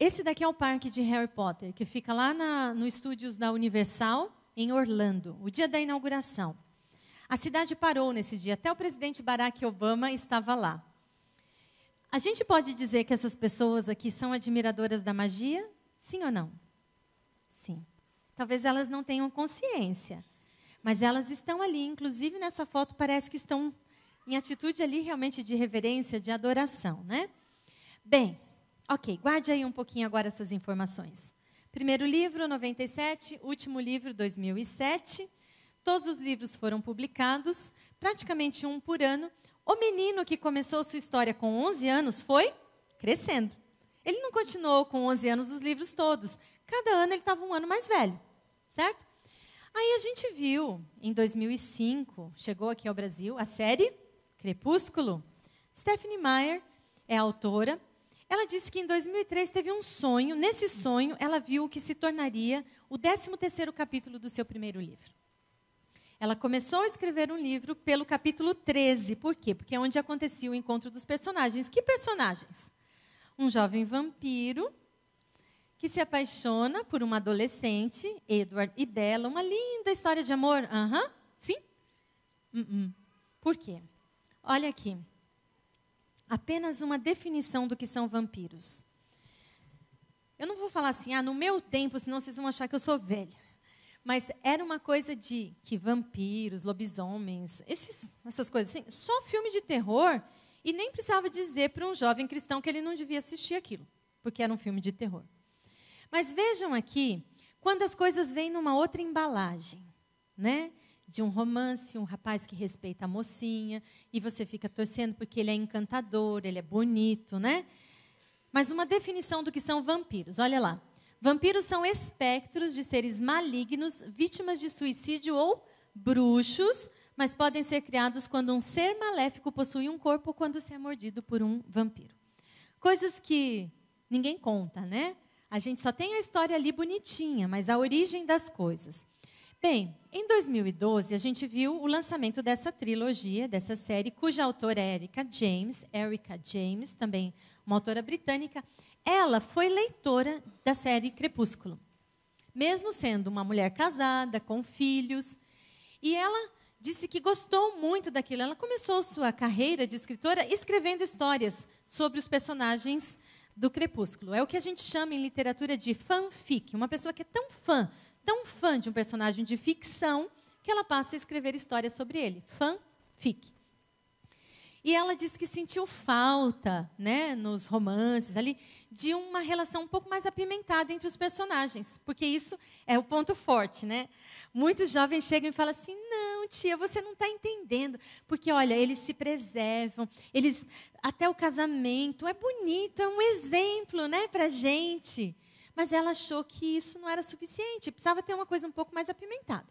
Esse daqui é o parque de Harry Potter, que fica lá no estúdios da Universal, em Orlando, o dia da inauguração. A cidade parou nesse dia, até o presidente Barack Obama estava lá. A gente pode dizer que essas pessoas aqui são admiradoras da magia? Sim ou não? Sim. Talvez elas não tenham consciência, mas elas estão ali, inclusive nessa foto parece que estão em atitude ali realmente de reverência, de adoração, né? Bem, ok, guarde aí um pouquinho agora essas informações. Primeiro livro, 97, último livro, 2007. Todos os livros foram publicados, praticamente um por ano. O menino que começou sua história com 11 anos foi crescendo. Ele não continuou com 11 anos os livros todos. Cada ano ele estava um ano mais velho, certo? Aí a gente viu, em 2005, chegou aqui ao Brasil, a série Crepúsculo. Stephenie Meyer é a autora. Ela disse que em 2003 teve um sonho. Nesse sonho, ela viu o que se tornaria o 13º capítulo do seu primeiro livro. Ela começou a escrever um livro pelo capítulo 13. Por quê? Porque é onde acontecia o encontro dos personagens. Que personagens? Um jovem vampiro que se apaixona por uma adolescente, Edward e Bella. Uma linda história de amor. Sim? Por quê? Olha aqui. Apenas uma definição do que são vampiros. Eu não vou falar assim, no meu tempo, senão vocês vão achar que eu sou velha. Mas era uma coisa de que vampiros, lobisomens, essas coisas assim, só filme de terror, e nem precisava dizer para um jovem cristão que ele não devia assistir aquilo, porque era um filme de terror. Mas vejam aqui, quando as coisas vêm numa outra embalagem, né? De um romance, um rapaz que respeita a mocinha, e você fica torcendo porque ele é encantador, ele é bonito, né? Mas uma definição do que são vampiros, olha lá. Vampiros são espectros de seres malignos, vítimas de suicídio ou bruxos, mas podem ser criados quando um ser maléfico possui um corpo ou quando se é mordido por um vampiro. Coisas que ninguém conta, né? A gente só tem a história ali bonitinha, mas a origem das coisas. Bem, em 2012, a gente viu o lançamento dessa trilogia, dessa série, cuja autora é Erika James, também uma autora britânica, ela foi leitora da série Crepúsculo, mesmo sendo uma mulher casada, com filhos. E ela disse que gostou muito daquilo. Ela começou sua carreira de escritora escrevendo histórias sobre os personagens do Crepúsculo. É o que a gente chama em literatura de fanfic. Uma pessoa que é tão fã de um personagem de ficção, que ela passa a escrever histórias sobre ele. Fanfic. E ela disse que sentiu falta, né, nos romances ali, de uma relação um pouco mais apimentada entre os personagens, porque isso é o ponto forte, né? Muitos jovens chegam e falam assim: não, tia, você não está entendendo, porque, olha, eles se preservam, eles até o casamento é bonito, é um exemplo, né, para a gente. Mas ela achou que isso não era suficiente, precisava ter uma coisa um pouco mais apimentada.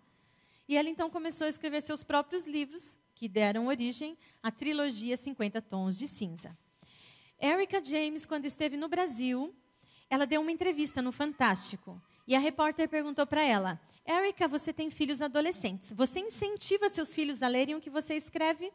E ela, então, começou a escrever seus próprios livros, que deram origem à trilogia 50 Tons de Cinza. Erica James, quando esteve no Brasil, ela deu uma entrevista no Fantástico. E a repórter perguntou para ela: Erica, você tem filhos adolescentes. Você incentiva seus filhos a lerem o que você escreve?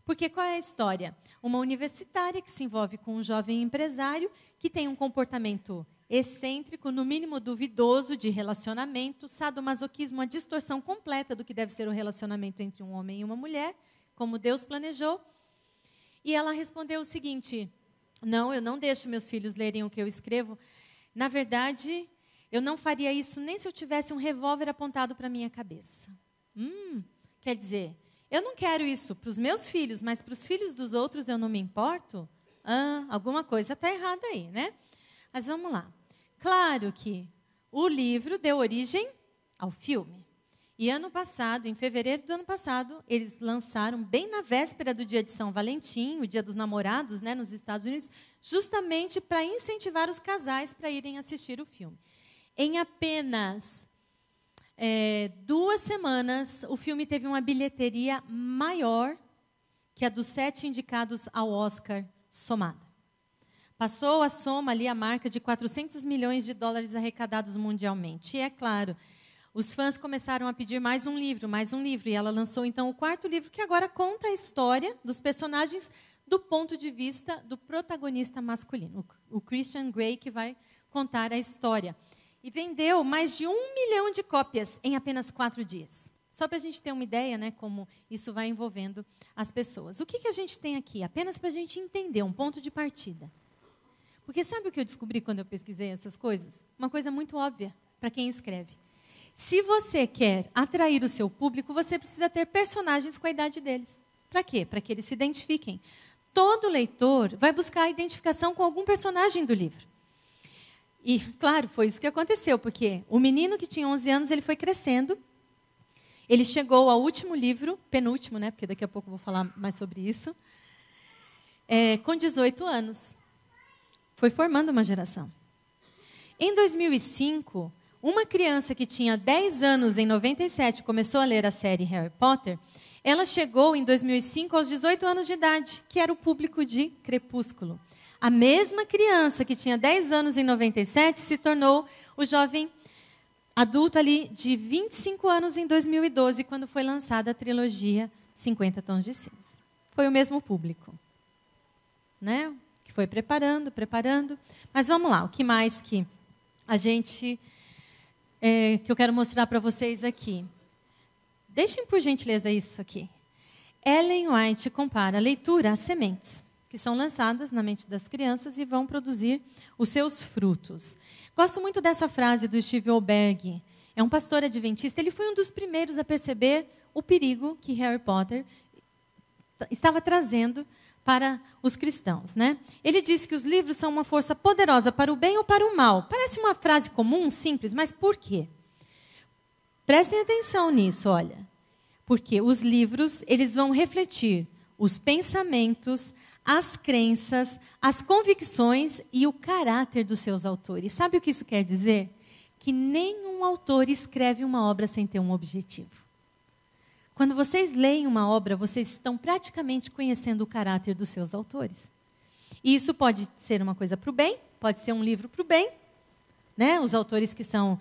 Porque qual é a história? Uma universitária que se envolve com um jovem empresário que tem um comportamento excêntrico, no mínimo duvidoso de relacionamento, sadomasoquismo, a distorção completa do que deve ser o relacionamento entre um homem e uma mulher, como Deus planejou. E ela respondeu o seguinte: não, eu não deixo meus filhos lerem o que eu escrevo. Na verdade, eu não faria isso nem se eu tivesse um revólver apontado para a minha cabeça. Quer dizer, eu não quero isso para os meus filhos, mas para os filhos dos outros eu não me importo? Alguma coisa está errada aí, né? Mas vamos lá. Claro que o livro deu origem ao filme. E ano passado, em fevereiro do ano passado, eles lançaram, bem na véspera do dia de São Valentim, o dia dos namorados, né, nos Estados Unidos, justamente para incentivar os casais para irem assistir o filme. Em apenas 2 semanas, o filme teve uma bilheteria maior que a dos 7 indicados ao Oscar somada. Passou a soma ali a marca de 400 milhões de dólares arrecadados mundialmente. E é claro, os fãs começaram a pedir mais um livro. E ela lançou, então, o 4º livro, que agora conta a história dos personagens do ponto de vista do protagonista masculino, o Christian Grey, que vai contar a história. E vendeu mais de 1 milhão de cópias em apenas 4 dias. Só para a gente ter uma ideia, né, como isso vai envolvendo as pessoas. O que a gente tem aqui? Apenas para a gente entender, um ponto de partida. Porque sabe o que eu descobri quando eu pesquisei essas coisas? Uma coisa muito óbvia para quem escreve. Se você quer atrair o seu público, você precisa ter personagens com a idade deles. Para quê? Para que eles se identifiquem. Todo leitor vai buscar a identificação com algum personagem do livro. E, claro, foi isso que aconteceu, porque o menino que tinha 11 anos, ele foi crescendo. Ele chegou ao último livro, penúltimo, né, porque daqui a pouco eu vou falar mais sobre isso, com 18 anos. Foi formando uma geração. Em 2005, uma criança que tinha 10 anos, em 97, começou a ler a série Harry Potter, ela chegou, em 2005, aos 18 anos de idade, que era o público de Crepúsculo. A mesma criança que tinha 10 anos em 97 se tornou o jovem adulto ali de 25 anos em 2012, quando foi lançada a trilogia 50 Tons de Cinza. Foi o mesmo público, né? Que foi preparando. Mas vamos lá, o que mais que a gente que eu quero mostrar para vocês aqui? Deixem, por gentileza, isso aqui. Ellen White compara a leitura às sementes, que são lançadas na mente das crianças e vão produzir os seus frutos. Gosto muito dessa frase do Steve Olberg. É um pastor adventista. Ele foi um dos primeiros a perceber o perigo que Harry Potter estava trazendo para os cristãos, né? Ele disse que os livros são uma força poderosa para o bem ou para o mal. Parece uma frase comum, simples, mas por quê? Prestem atenção nisso, olha. Porque os livros, eles vão refletir os pensamentos, as crenças, as convicções e o caráter dos seus autores. Sabe o que isso quer dizer? Que nenhum autor escreve uma obra sem ter um objetivo. Quando vocês leem uma obra, vocês estão praticamente conhecendo o caráter dos seus autores. E isso pode ser uma coisa para o bem, pode ser um livro para o bem, né? Os autores que são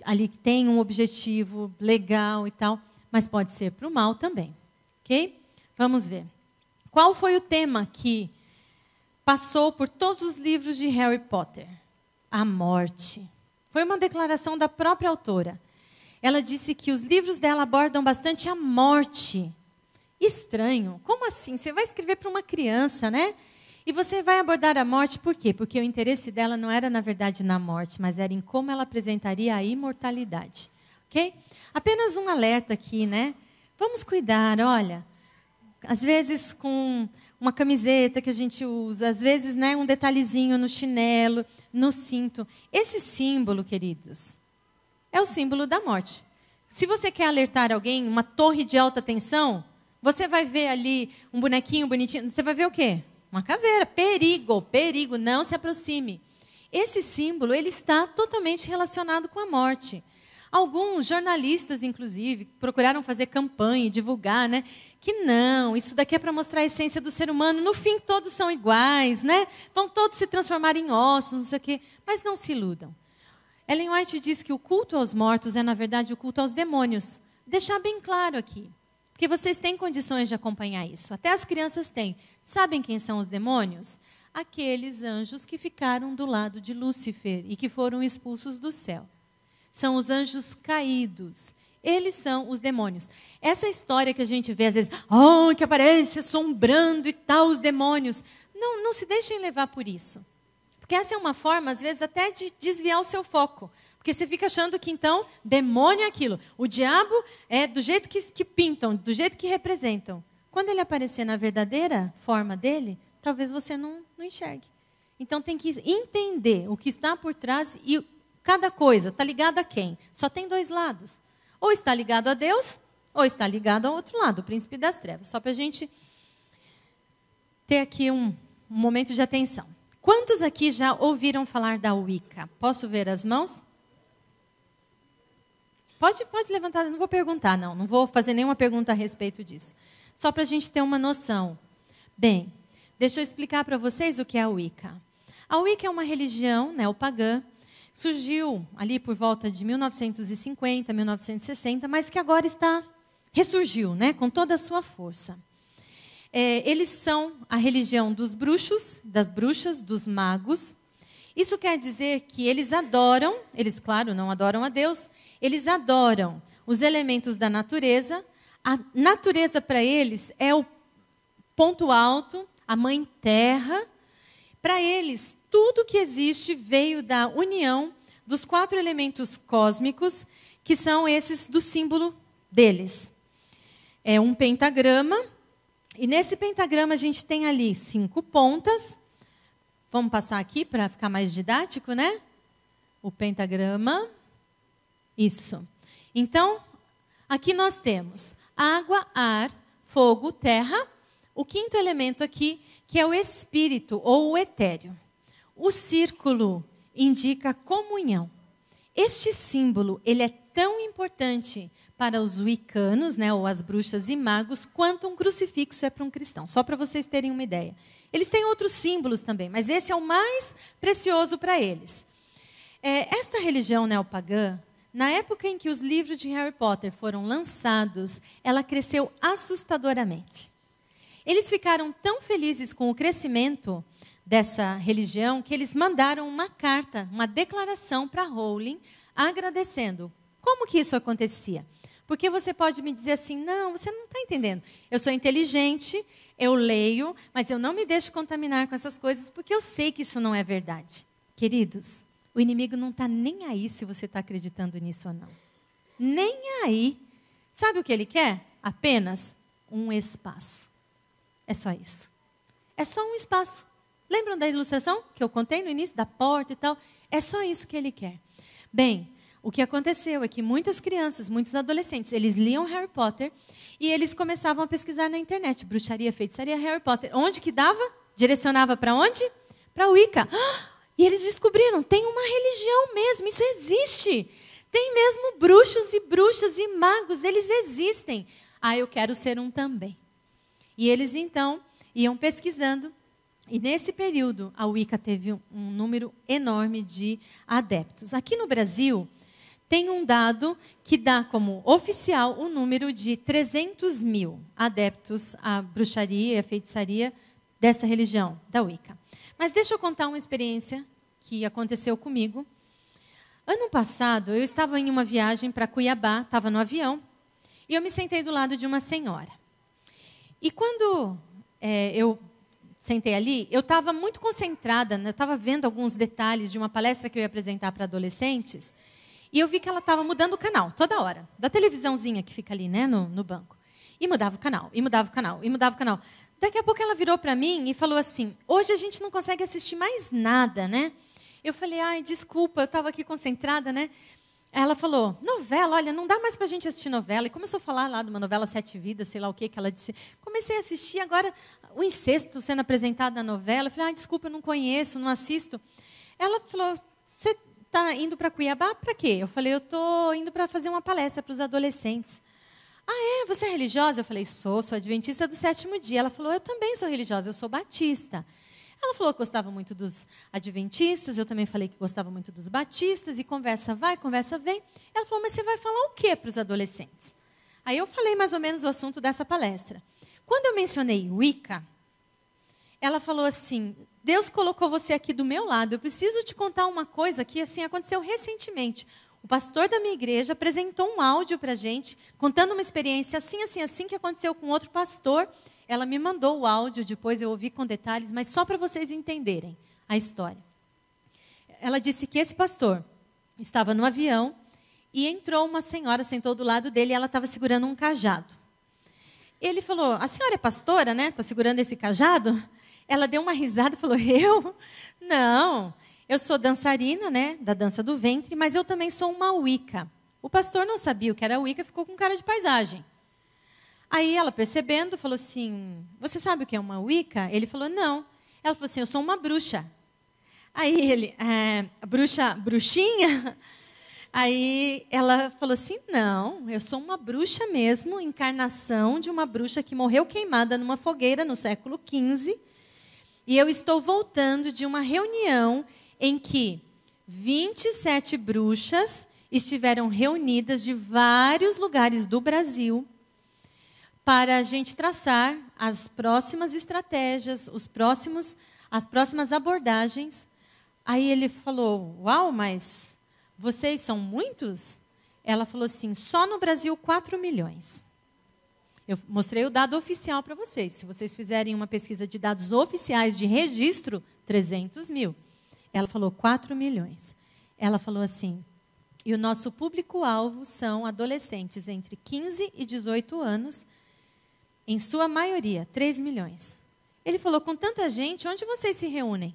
ali, que têm um objetivo legal e tal, mas pode ser para o mal também. Ok? Vamos ver. Qual foi o tema que passou por todos os livros de Harry Potter. A morte. Foi uma declaração da própria autora. Ela disse que os livros dela abordam bastante a morte. Estranho. Como assim? Você vai escrever para uma criança, né? E você vai abordar a morte por quê? Porque o interesse dela não era, na verdade, na morte, mas era em como ela apresentaria a imortalidade. Ok? Apenas um alerta aqui, né? Vamos cuidar, olha. Às vezes com uma camiseta que a gente usa, às vezes, né, um detalhezinho no chinelo, no cinto. Esse símbolo, queridos, é o símbolo da morte. Se você quer alertar alguém, uma torre de alta tensão, você vai ver ali um bonequinho bonitinho, você vai ver o quê? Uma caveira. Perigo, perigo, não se aproxime. Esse símbolo, ele está totalmente relacionado com a morte. Alguns jornalistas, inclusive, procuraram fazer campanha e divulgar, né? Que não, isso daqui é para mostrar a essência do ser humano. No fim, todos são iguais, né? Vão todos se transformar em ossos, não sei o quê. Mas não se iludam. Ellen White diz que o culto aos mortos é, na verdade, o culto aos demônios. Deixar bem claro aqui. Porque vocês têm condições de acompanhar isso. Até as crianças têm. Sabem quem são os demônios? Aqueles anjos que ficaram do lado de Lúcifer e que foram expulsos do céu. São os anjos caídos. Eles são os demônios. Essa história que a gente vê, às vezes, que aparece assombrando e tal, os demônios. Não se deixem levar por isso. Porque essa é uma forma, às vezes, até de desviar o seu foco. Porque você fica achando que, então, demônio é aquilo. O diabo é do jeito que pintam, do jeito que representam. Quando ele aparecer na verdadeira forma dele, talvez você não enxergue. Então, tem que entender o que está por trás e cada coisa está ligada a quem? Só tem dois lados. Ou está ligado a Deus, ou está ligado ao outro lado, o príncipe das trevas. Só para a gente ter aqui um momento de atenção. Quantos aqui já ouviram falar da Wicca? Posso ver as mãos? Pode levantar, não vou perguntar, não vou fazer nenhuma pergunta a respeito disso. Só para a gente ter uma noção. Bem, deixa eu explicar para vocês o que é a Wicca. A Wicca é uma religião neopagã, surgiu ali por volta de 1950, 1960, mas que agora ressurgiu, né, com toda a sua força. Eles são a religião dos bruxos, das bruxas, dos magos. Isso quer dizer que eles adoram, eles, claro, não adoram a Deus, eles adoram os elementos da natureza. A natureza para eles é o ponto alto, a mãe terra. Para eles, tudo que existe veio da união dos 4 elementos cósmicos, que são esses do símbolo deles. É um pentagrama, e nesse pentagrama a gente tem ali 5 pontas. Vamos passar aqui para ficar mais didático, né? O pentagrama. Isso. Então, aqui nós temos água, ar, fogo, terra. O 5º elemento aqui, que é o espírito ou o etéreo. O círculo indica comunhão. Este símbolo, ele é tão importante para os wiccanos, né, ou as bruxas e magos, quanto um crucifixo é para um cristão. Só para vocês terem uma ideia. Eles têm outros símbolos também, mas esse é o mais precioso para eles. Esta religião neopagã, na época em que os livros de Harry Potter foram lançados, ela cresceu assustadoramente. Eles ficaram tão felizes com o crescimento dessa religião que eles mandaram uma carta, uma declaração para Rowling, agradecendo. Como que isso acontecia? Porque você pode me dizer assim, não, você não está entendendo. Eu sou inteligente, eu leio, mas eu não me deixo contaminar com essas coisas, porque eu sei que isso não é verdade. Queridos, o inimigo não está nem aí se você está acreditando nisso ou não. Nem aí. Sabe o que ele quer? Apenas um espaço. É só isso. É só um espaço. Lembram da ilustração que eu contei no início, da porta e tal? É só isso que ele quer. Bem, o que aconteceu é que muitas crianças, muitos adolescentes, eles liam Harry Potter e eles começavam a pesquisar na internet. Bruxaria, feitiçaria, Harry Potter. Onde que dava? Direcionava para onde? Para Wicca. E eles descobriram, tem uma religião mesmo, isso existe. Tem mesmo bruxos e bruxas e magos, eles existem. Eu quero ser um também. E eles, então, iam pesquisando. E, nesse período, a Wicca teve um número enorme de adeptos. Aqui no Brasil, tem um dado que dá como oficial o número de 300 mil adeptos à bruxaria e à feitiçaria dessa religião, da Wicca. Mas deixa eu contar uma experiência que aconteceu comigo. Ano passado, eu estava em uma viagem para Cuiabá, estava no avião, e eu me sentei do lado de uma senhora. E quando eu sentei ali, eu estava muito concentrada, né? Eu estava vendo alguns detalhes de uma palestra que eu ia apresentar para adolescentes, e eu vi que ela estava mudando o canal, toda hora, da televisãozinha que fica ali, né, no banco. E mudava o canal, e mudava o canal, e mudava o canal. Daqui a pouco ela virou para mim e falou assim, hoje a gente não consegue assistir mais nada, né? Eu falei, ai, desculpa, eu estava aqui concentrada, né? Ela falou, novela, olha, não dá mais para a gente assistir novela. E começou a falar lá de uma novela Sete Vidas, sei lá o que ela disse. Comecei a assistir, agora o incesto sendo apresentado na novela. Eu falei, ai, desculpa, eu não conheço, não assisto. Ela falou, você está indo para Cuiabá para quê? Eu falei, eu estou indo para fazer uma palestra para os adolescentes. Ah, é? Você é religiosa? Eu falei, sou adventista do 7º dia. Ela falou, eu também sou religiosa, eu sou batista. Ela falou que gostava muito dos adventistas, eu também falei que gostava muito dos batistas, e conversa vai, conversa vem. Ela falou, mas você vai falar o quê para os adolescentes? Aí eu falei mais ou menos o assunto dessa palestra. Quando eu mencionei Wicca, ela falou assim, Deus colocou você aqui do meu lado, eu preciso te contar uma coisa que assim, aconteceu recentemente. O pastor da minha igreja apresentou um áudio para a gente, contando uma experiência assim, que aconteceu com outro pastor. Ela me mandou o áudio, depois eu ouvi com detalhes, mas só para vocês entenderem a história. Ela disse que esse pastor estava no avião e entrou uma senhora, sentou do lado dele e ela estava segurando um cajado. Ele falou, a senhora é pastora, né? Está segurando esse cajado? Ela deu uma risada e falou, eu? Não, eu sou dançarina, né? Da dança do ventre, mas eu também sou uma Wicca. O pastor não sabia o que era Wicca, ficou com cara de paisagem. Aí ela, percebendo, falou assim, você sabe o que é uma Wicca? Ele falou, não. Ela falou assim, eu sou uma bruxa. Aí ele, bruxinha? Aí ela falou assim, não, eu sou uma bruxa mesmo, encarnação de uma bruxa que morreu queimada numa fogueira no século XV. E eu estou voltando de uma reunião em que 27 bruxas estiveram reunidas de vários lugares do Brasil, para a gente traçar as próximas estratégias, as próximas abordagens. Aí ele falou, uau, mas vocês são muitos? Ela falou assim, só no Brasil 4 milhões. Eu mostrei o dado oficial para vocês. Se vocês fizerem uma pesquisa de dados oficiais de registro, 300 mil. Ela falou 4 milhões. Ela falou assim, e o nosso público-alvo são adolescentes entre 15 e 18 anos, em sua maioria, 3 milhões. Ele falou, com tanta gente, onde vocês se reúnem?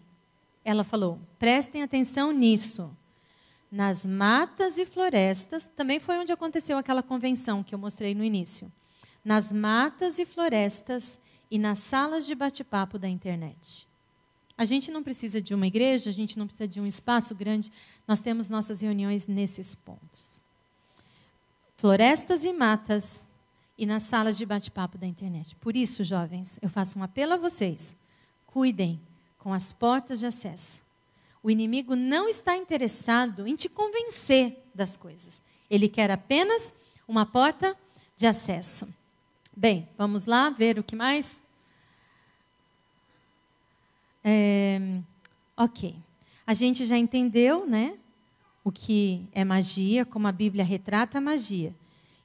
Ela falou, prestem atenção nisso. Nas matas e florestas, também foi onde aconteceu aquela convenção que eu mostrei no início. Nas matas e florestas e nas salas de bate-papo da internet. A gente não precisa de uma igreja, a gente não precisa de um espaço grande, nós temos nossas reuniões nesses pontos. Florestas e matas, e nas salas de bate-papo da internet. Por isso, jovens, eu faço um apelo a vocês. Cuidem com as portas de acesso. O inimigo não está interessado em te convencer das coisas. Ele quer apenas uma porta de acesso. Bem, vamos lá ver o que mais? Ok. A gente já entendeu, né, o que é magia, como a Bíblia retrata a magia.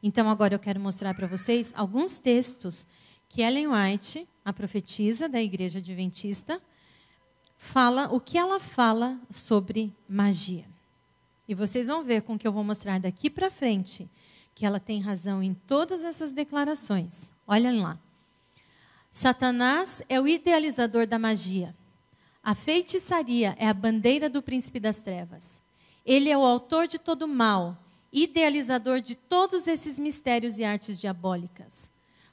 Então, agora eu quero mostrar para vocês alguns textos que Ellen White, a profetisa da Igreja Adventista, fala o que ela fala sobre magia. E vocês vão ver com o que eu vou mostrar daqui para frente, que ela tem razão em todas essas declarações. Olhem lá. Satanás é o idealizador da magia. A feitiçaria é a bandeira do príncipe das trevas. Ele é o autor de todo mal, idealizador de todos esses mistérios e artes diabólicas.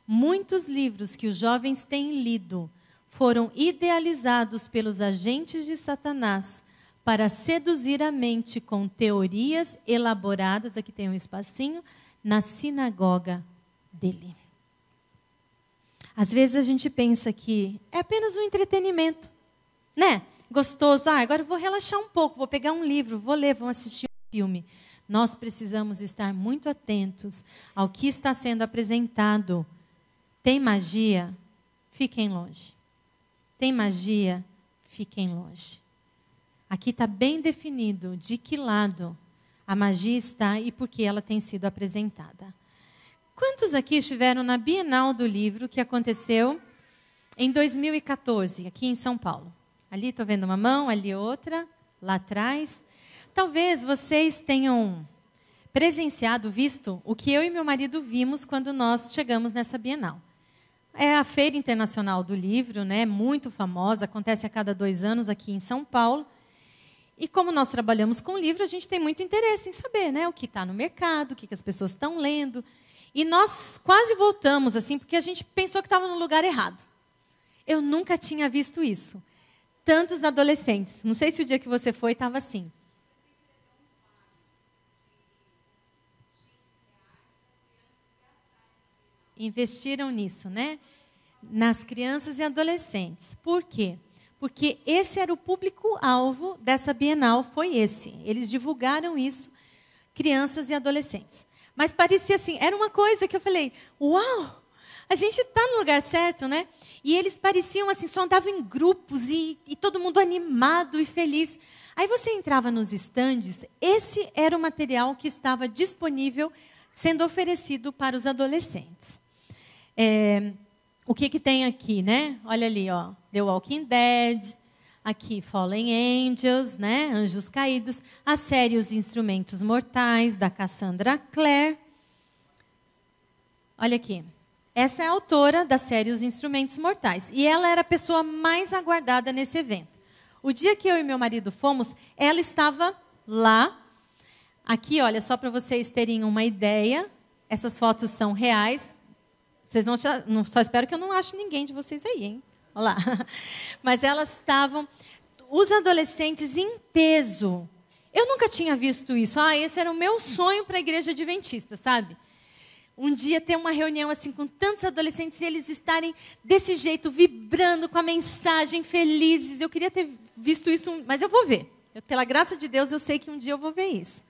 Muitos livros que os jovens têm lido foram idealizados pelos agentes de Satanás para seduzir a mente com teorias elaboradas, aqui tem um espacinho, na sinagoga dele. Às vezes a gente pensa que é apenas um entretenimento, né? Gostoso, agora eu vou relaxar um pouco, vou pegar um livro, vou ler, vou assistir um filme. Nós precisamos estar muito atentos ao que está sendo apresentado. Tem magia? Fiquem longe. tem magia, fiquem longe. Aqui está bem definido de que lado a magia está e por que ela tem sido apresentada. Quantos aqui estiveram na Bienal do Livro, que aconteceu em 2014, aqui em São Paulo? Ali estou vendo uma mão, ali outra, lá atrás. Talvez vocês tenham presenciado, visto o que eu e meu marido vimos quando nós chegamos nessa Bienal. É a Feira Internacional do Livro, né, muito famosa, acontece a cada 2 anos aqui em São Paulo. E como nós trabalhamos com livro, a gente tem muito interesse em saber, né, o que está no mercado, o que as pessoas estão lendo. E nós quase voltamos, assim, porque a gente pensou que estava no lugar errado. Eu nunca tinha visto isso. Tantos adolescentes. Não sei se o dia que você foi estava assim. Investiram nisso, né? Nas crianças e adolescentes. Por quê? Porque esse era o público-alvo dessa Bienal, foi esse. Eles divulgaram isso, crianças e adolescentes. Mas parecia assim, era uma coisa que eu falei, uau, a gente está no lugar certo, né? E eles pareciam assim, só andavam em grupos e todo mundo animado e feliz. Aí você entrava nos estandes, esse era o material que estava disponível, sendo oferecido para os adolescentes. O que tem aqui, né? Olha ali, ó, The Walking Dead, aqui Fallen Angels, né? Anjos Caídos, a série Os Instrumentos Mortais, da Cassandra Clare. Olha aqui. Essa é a autora da série Os Instrumentos Mortais. E ela era a pessoa mais aguardada nesse evento. O dia que eu e meu marido fomos, ela estava lá. Aqui, olha, só para vocês terem uma ideia, essas fotos são reais. Vocês vão achar, só espero que eu não ache ninguém de vocês aí, hein? Olha lá. Mas elas estavam, os adolescentes em peso. Eu nunca tinha visto isso. Esse era o meu sonho para a igreja adventista, sabe? Um dia ter uma reunião assim com tantos adolescentes e eles estarem desse jeito, vibrando com a mensagem, felizes. Eu queria ter visto isso, mas eu vou ver. Pela graça de Deus, eu sei que um dia eu vou ver isso.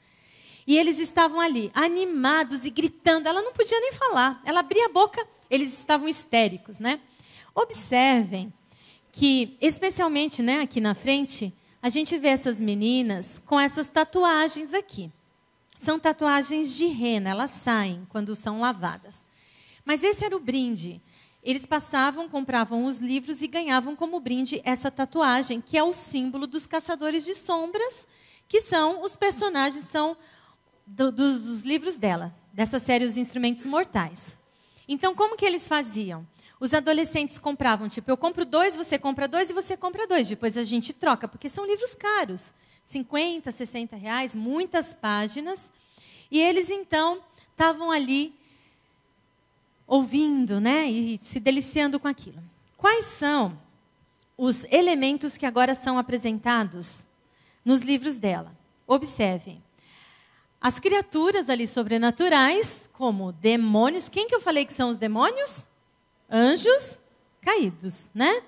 E eles estavam ali, animados e gritando. Ela não podia nem falar. Ela abria a boca, eles estavam histéricos, né? Observem que, especialmente, né, aqui na frente, a gente vê essas meninas com essas tatuagens aqui. São tatuagens de rena, elas saem quando são lavadas. Mas esse era o brinde. Eles passavam, compravam os livros e ganhavam como brinde essa tatuagem, que é o símbolo dos caçadores de sombras, que são os personagens, são dos livros dela, dessa série Os Instrumentos Mortais. Então, como que eles faziam? Os adolescentes compravam, tipo, eu compro 2, você compra 2 e você compra 2. Depois a gente troca, porque são livros caros. 50, 60 reais, muitas páginas. E eles, então, estavam ali ouvindo, né, e se deliciando com aquilo. Quais são os elementos que agora são apresentados nos livros dela? Observem. As criaturas ali sobrenaturais, como demônios. Quem que eu falei que são os demônios? Anjos caídos, né?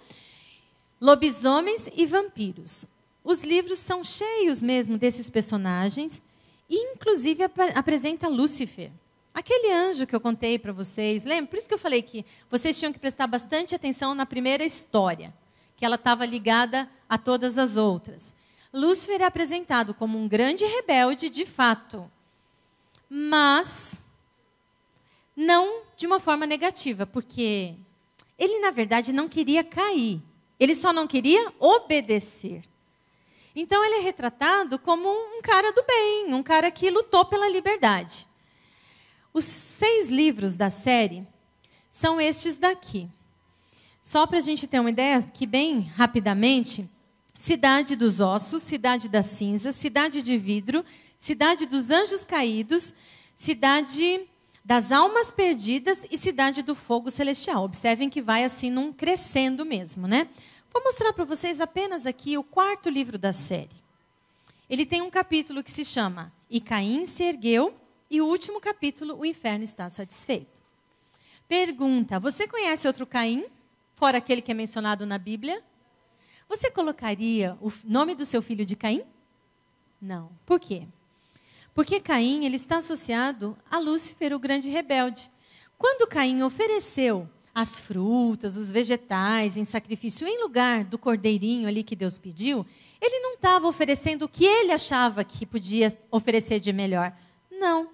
Lobisomens e vampiros. Os livros são cheios mesmo desses personagens, e inclusive apresenta Lúcifer. Aquele anjo que eu contei para vocês, lembra? Por isso que eu falei que vocês tinham que prestar bastante atenção na primeira história, que ela estava ligada a todas as outras. Lúcifer é apresentado como um grande rebelde, de fato, mas não de uma forma negativa, porque ele, na verdade, não queria cair. Ele só não queria obedecer. Então, ele é retratado como um cara do bem, um cara que lutou pela liberdade. Os 6 livros da série são estes daqui. Só para a gente ter uma ideia, que bem rapidamente, Cidade dos Ossos, Cidade das Cinzas, Cidade de Vidro, Cidade dos Anjos Caídos, Cidade das Almas Perdidas e Cidade do Fogo Celestial. Observem que vai assim num crescendo mesmo, né? Vou mostrar para vocês apenas aqui o 4º livro da série. Ele tem um capítulo que se chama E Caim se ergueu, e o último capítulo, O Inferno está satisfeito. Pergunta, você conhece outro Caim, fora aquele que é mencionado na Bíblia? Você colocaria o nome do seu filho de Caim? Não. Por quê? Porque Caim ele está associado a Lúcifer, o grande rebelde. Quando Caim ofereceu as frutas, os vegetais em sacrifício em lugar do cordeirinho ali que Deus pediu, ele não estava oferecendo o que ele achava que podia oferecer de melhor. Não.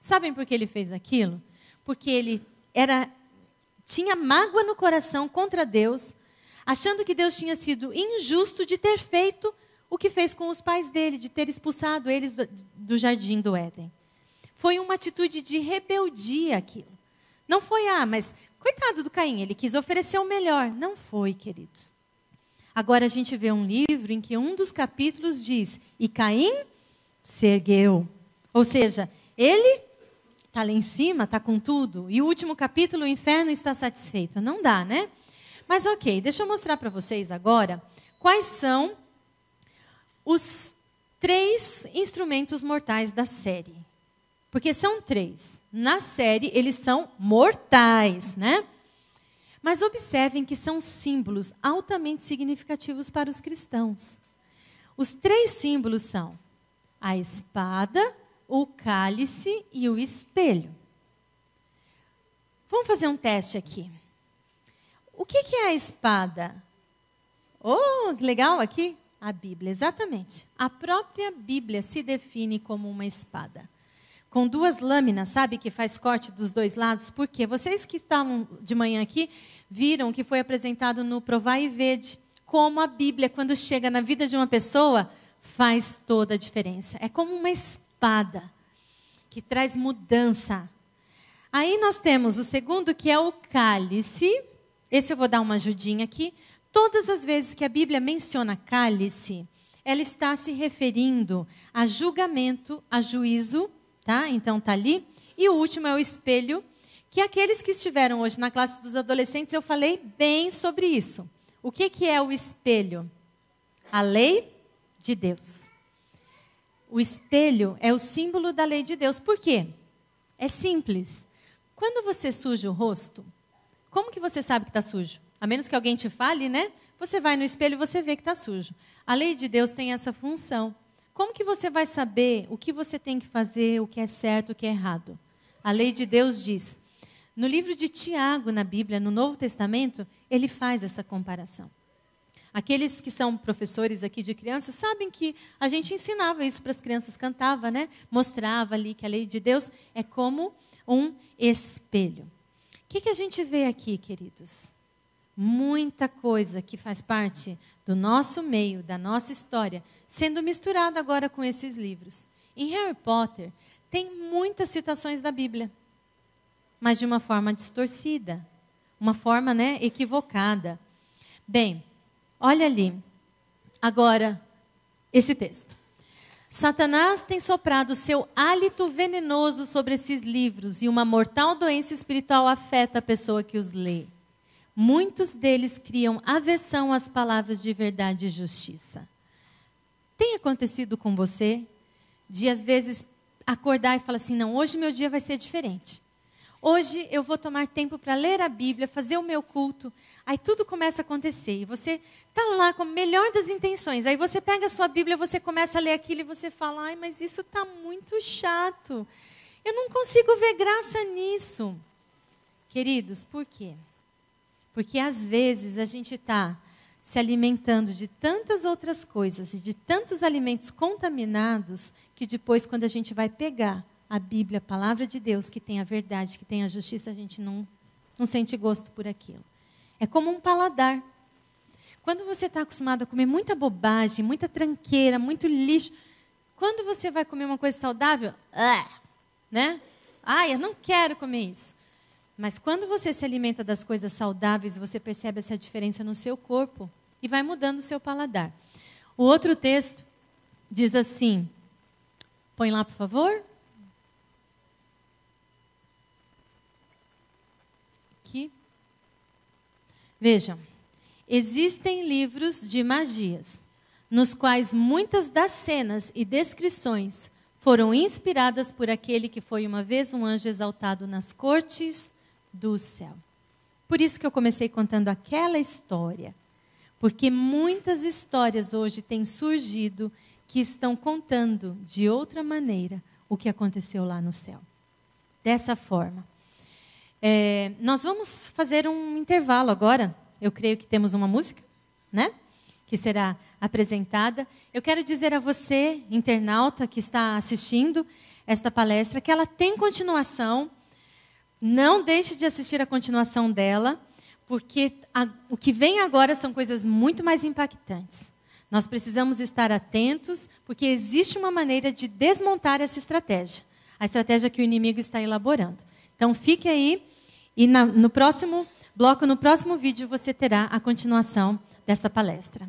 Sabem por que ele fez aquilo? Porque ele tinha mágoa no coração contra Deus, achando que Deus tinha sido injusto de ter feito o que fez com os pais dele, de ter expulsado eles do jardim do Éden. Foi uma atitude de rebeldia aquilo. Não foi, mas coitado do Caim, ele quis oferecer o melhor. Não foi, queridos. Agora a gente vê um livro em que um dos capítulos diz, e Caim se ergueu. Ou seja, ele está lá em cima, está com tudo. E o último capítulo, o inferno está satisfeito. Não dá, né? Mas ok, deixa eu mostrar para vocês agora quais são os 3 instrumentos mortais da série. Porque são 3. Na série, eles são mortais, né? Mas observem que são símbolos altamente significativos para os cristãos. Os 3 símbolos são a espada, o cálice e o espelho. Vamos fazer um teste aqui. O que é a espada? Oh, que legal aqui. A Bíblia, exatamente. A própria Bíblia se define como uma espada. Com 2 lâminas, sabe, que faz corte dos 2 lados. Por quê? Vocês que estavam de manhã aqui, viram que foi apresentado no Provai e Vede, como a Bíblia, quando chega na vida de uma pessoa, faz toda a diferença. É como uma espada que traz mudança. Aí nós temos o segundo, que é o cálice. Esse eu vou dar uma ajudinha aqui. Todas as vezes que a Bíblia menciona cálice, ela está se referindo a julgamento, a juízo, tá? Então está ali. E o último é o espelho, que aqueles que estiveram hoje na classe dos adolescentes, eu falei bem sobre isso. O que é o espelho? A lei de Deus. O espelho é o símbolo da lei de Deus. Por quê? É simples. Quando você suja o rosto, como que você sabe que está sujo? A menos que alguém te fale, né? Você vai no espelho e você vê que está sujo. A lei de Deus tem essa função. Como que você vai saber o que você tem que fazer, o que é certo, o que é errado? A lei de Deus diz. No livro de Tiago, na Bíblia, no Novo Testamento, ele faz essa comparação. Aqueles que são professores aqui de crianças sabem que a gente ensinava isso para as crianças, cantava, né? Mostrava ali que a lei de Deus é como um espelho. O que a gente vê aqui, queridos? Muita coisa que faz parte do nosso meio, da nossa história, sendo misturada agora com esses livros. Em Harry Potter, tem muitas citações da Bíblia, mas de uma forma distorcida, uma forma, né, equivocada. Bem, olha ali, agora, esse texto. Satanás tem soprado seu hálito venenoso sobre esses livros e uma mortal doença espiritual afeta a pessoa que os lê. Muitos deles criam aversão às palavras de verdade e justiça. Tem acontecido com você de, às vezes, acordar e falar assim, não, hoje meu dia vai ser diferente. Hoje eu vou tomar tempo para ler a Bíblia, fazer o meu culto. Aí tudo começa a acontecer. E você está lá com a melhor das intenções. Aí você pega a sua Bíblia, você começa a ler aquilo e você fala, ai, mas isso está muito chato. Eu não consigo ver graça nisso. Queridos, por quê? Porque às vezes a gente está se alimentando de tantas outras coisas e de tantos alimentos contaminados que depois, quando a gente vai pegar a Bíblia, a palavra de Deus, que tem a verdade, que tem a justiça, a gente não sente gosto por aquilo. É como um paladar. Quando você está acostumado a comer muita bobagem, muita tranqueira, muito lixo, quando você vai comer uma coisa saudável, né? Ai, eu não quero comer isso. Mas quando você se alimenta das coisas saudáveis, você percebe essa diferença no seu corpo e vai mudando o seu paladar. O outro texto diz assim, põe lá, por favor. Aqui. Vejam, existem livros de magias, nos quais muitas das cenas e descrições foram inspiradas por aquele que foi uma vez um anjo exaltado nas cortes do céu. Por isso que eu comecei contando aquela história, porque muitas histórias hoje têm surgido que estão contando de outra maneira o que aconteceu lá no céu. Dessa forma. Nós vamos fazer um intervalo agora. Eu creio que temos uma música, né? Que será apresentada. Eu quero dizer a você, internauta que está assistindo esta palestra, que ela tem continuação. Não deixe de assistir a continuação dela, porque o que vem agora são coisas muito mais impactantes. Nós precisamos estar atentos, porque existe uma maneira de desmontar essa estratégia. A estratégia que o inimigo está elaborando. Então, fique aí e no próximo bloco, no próximo vídeo, você terá a continuação dessa palestra.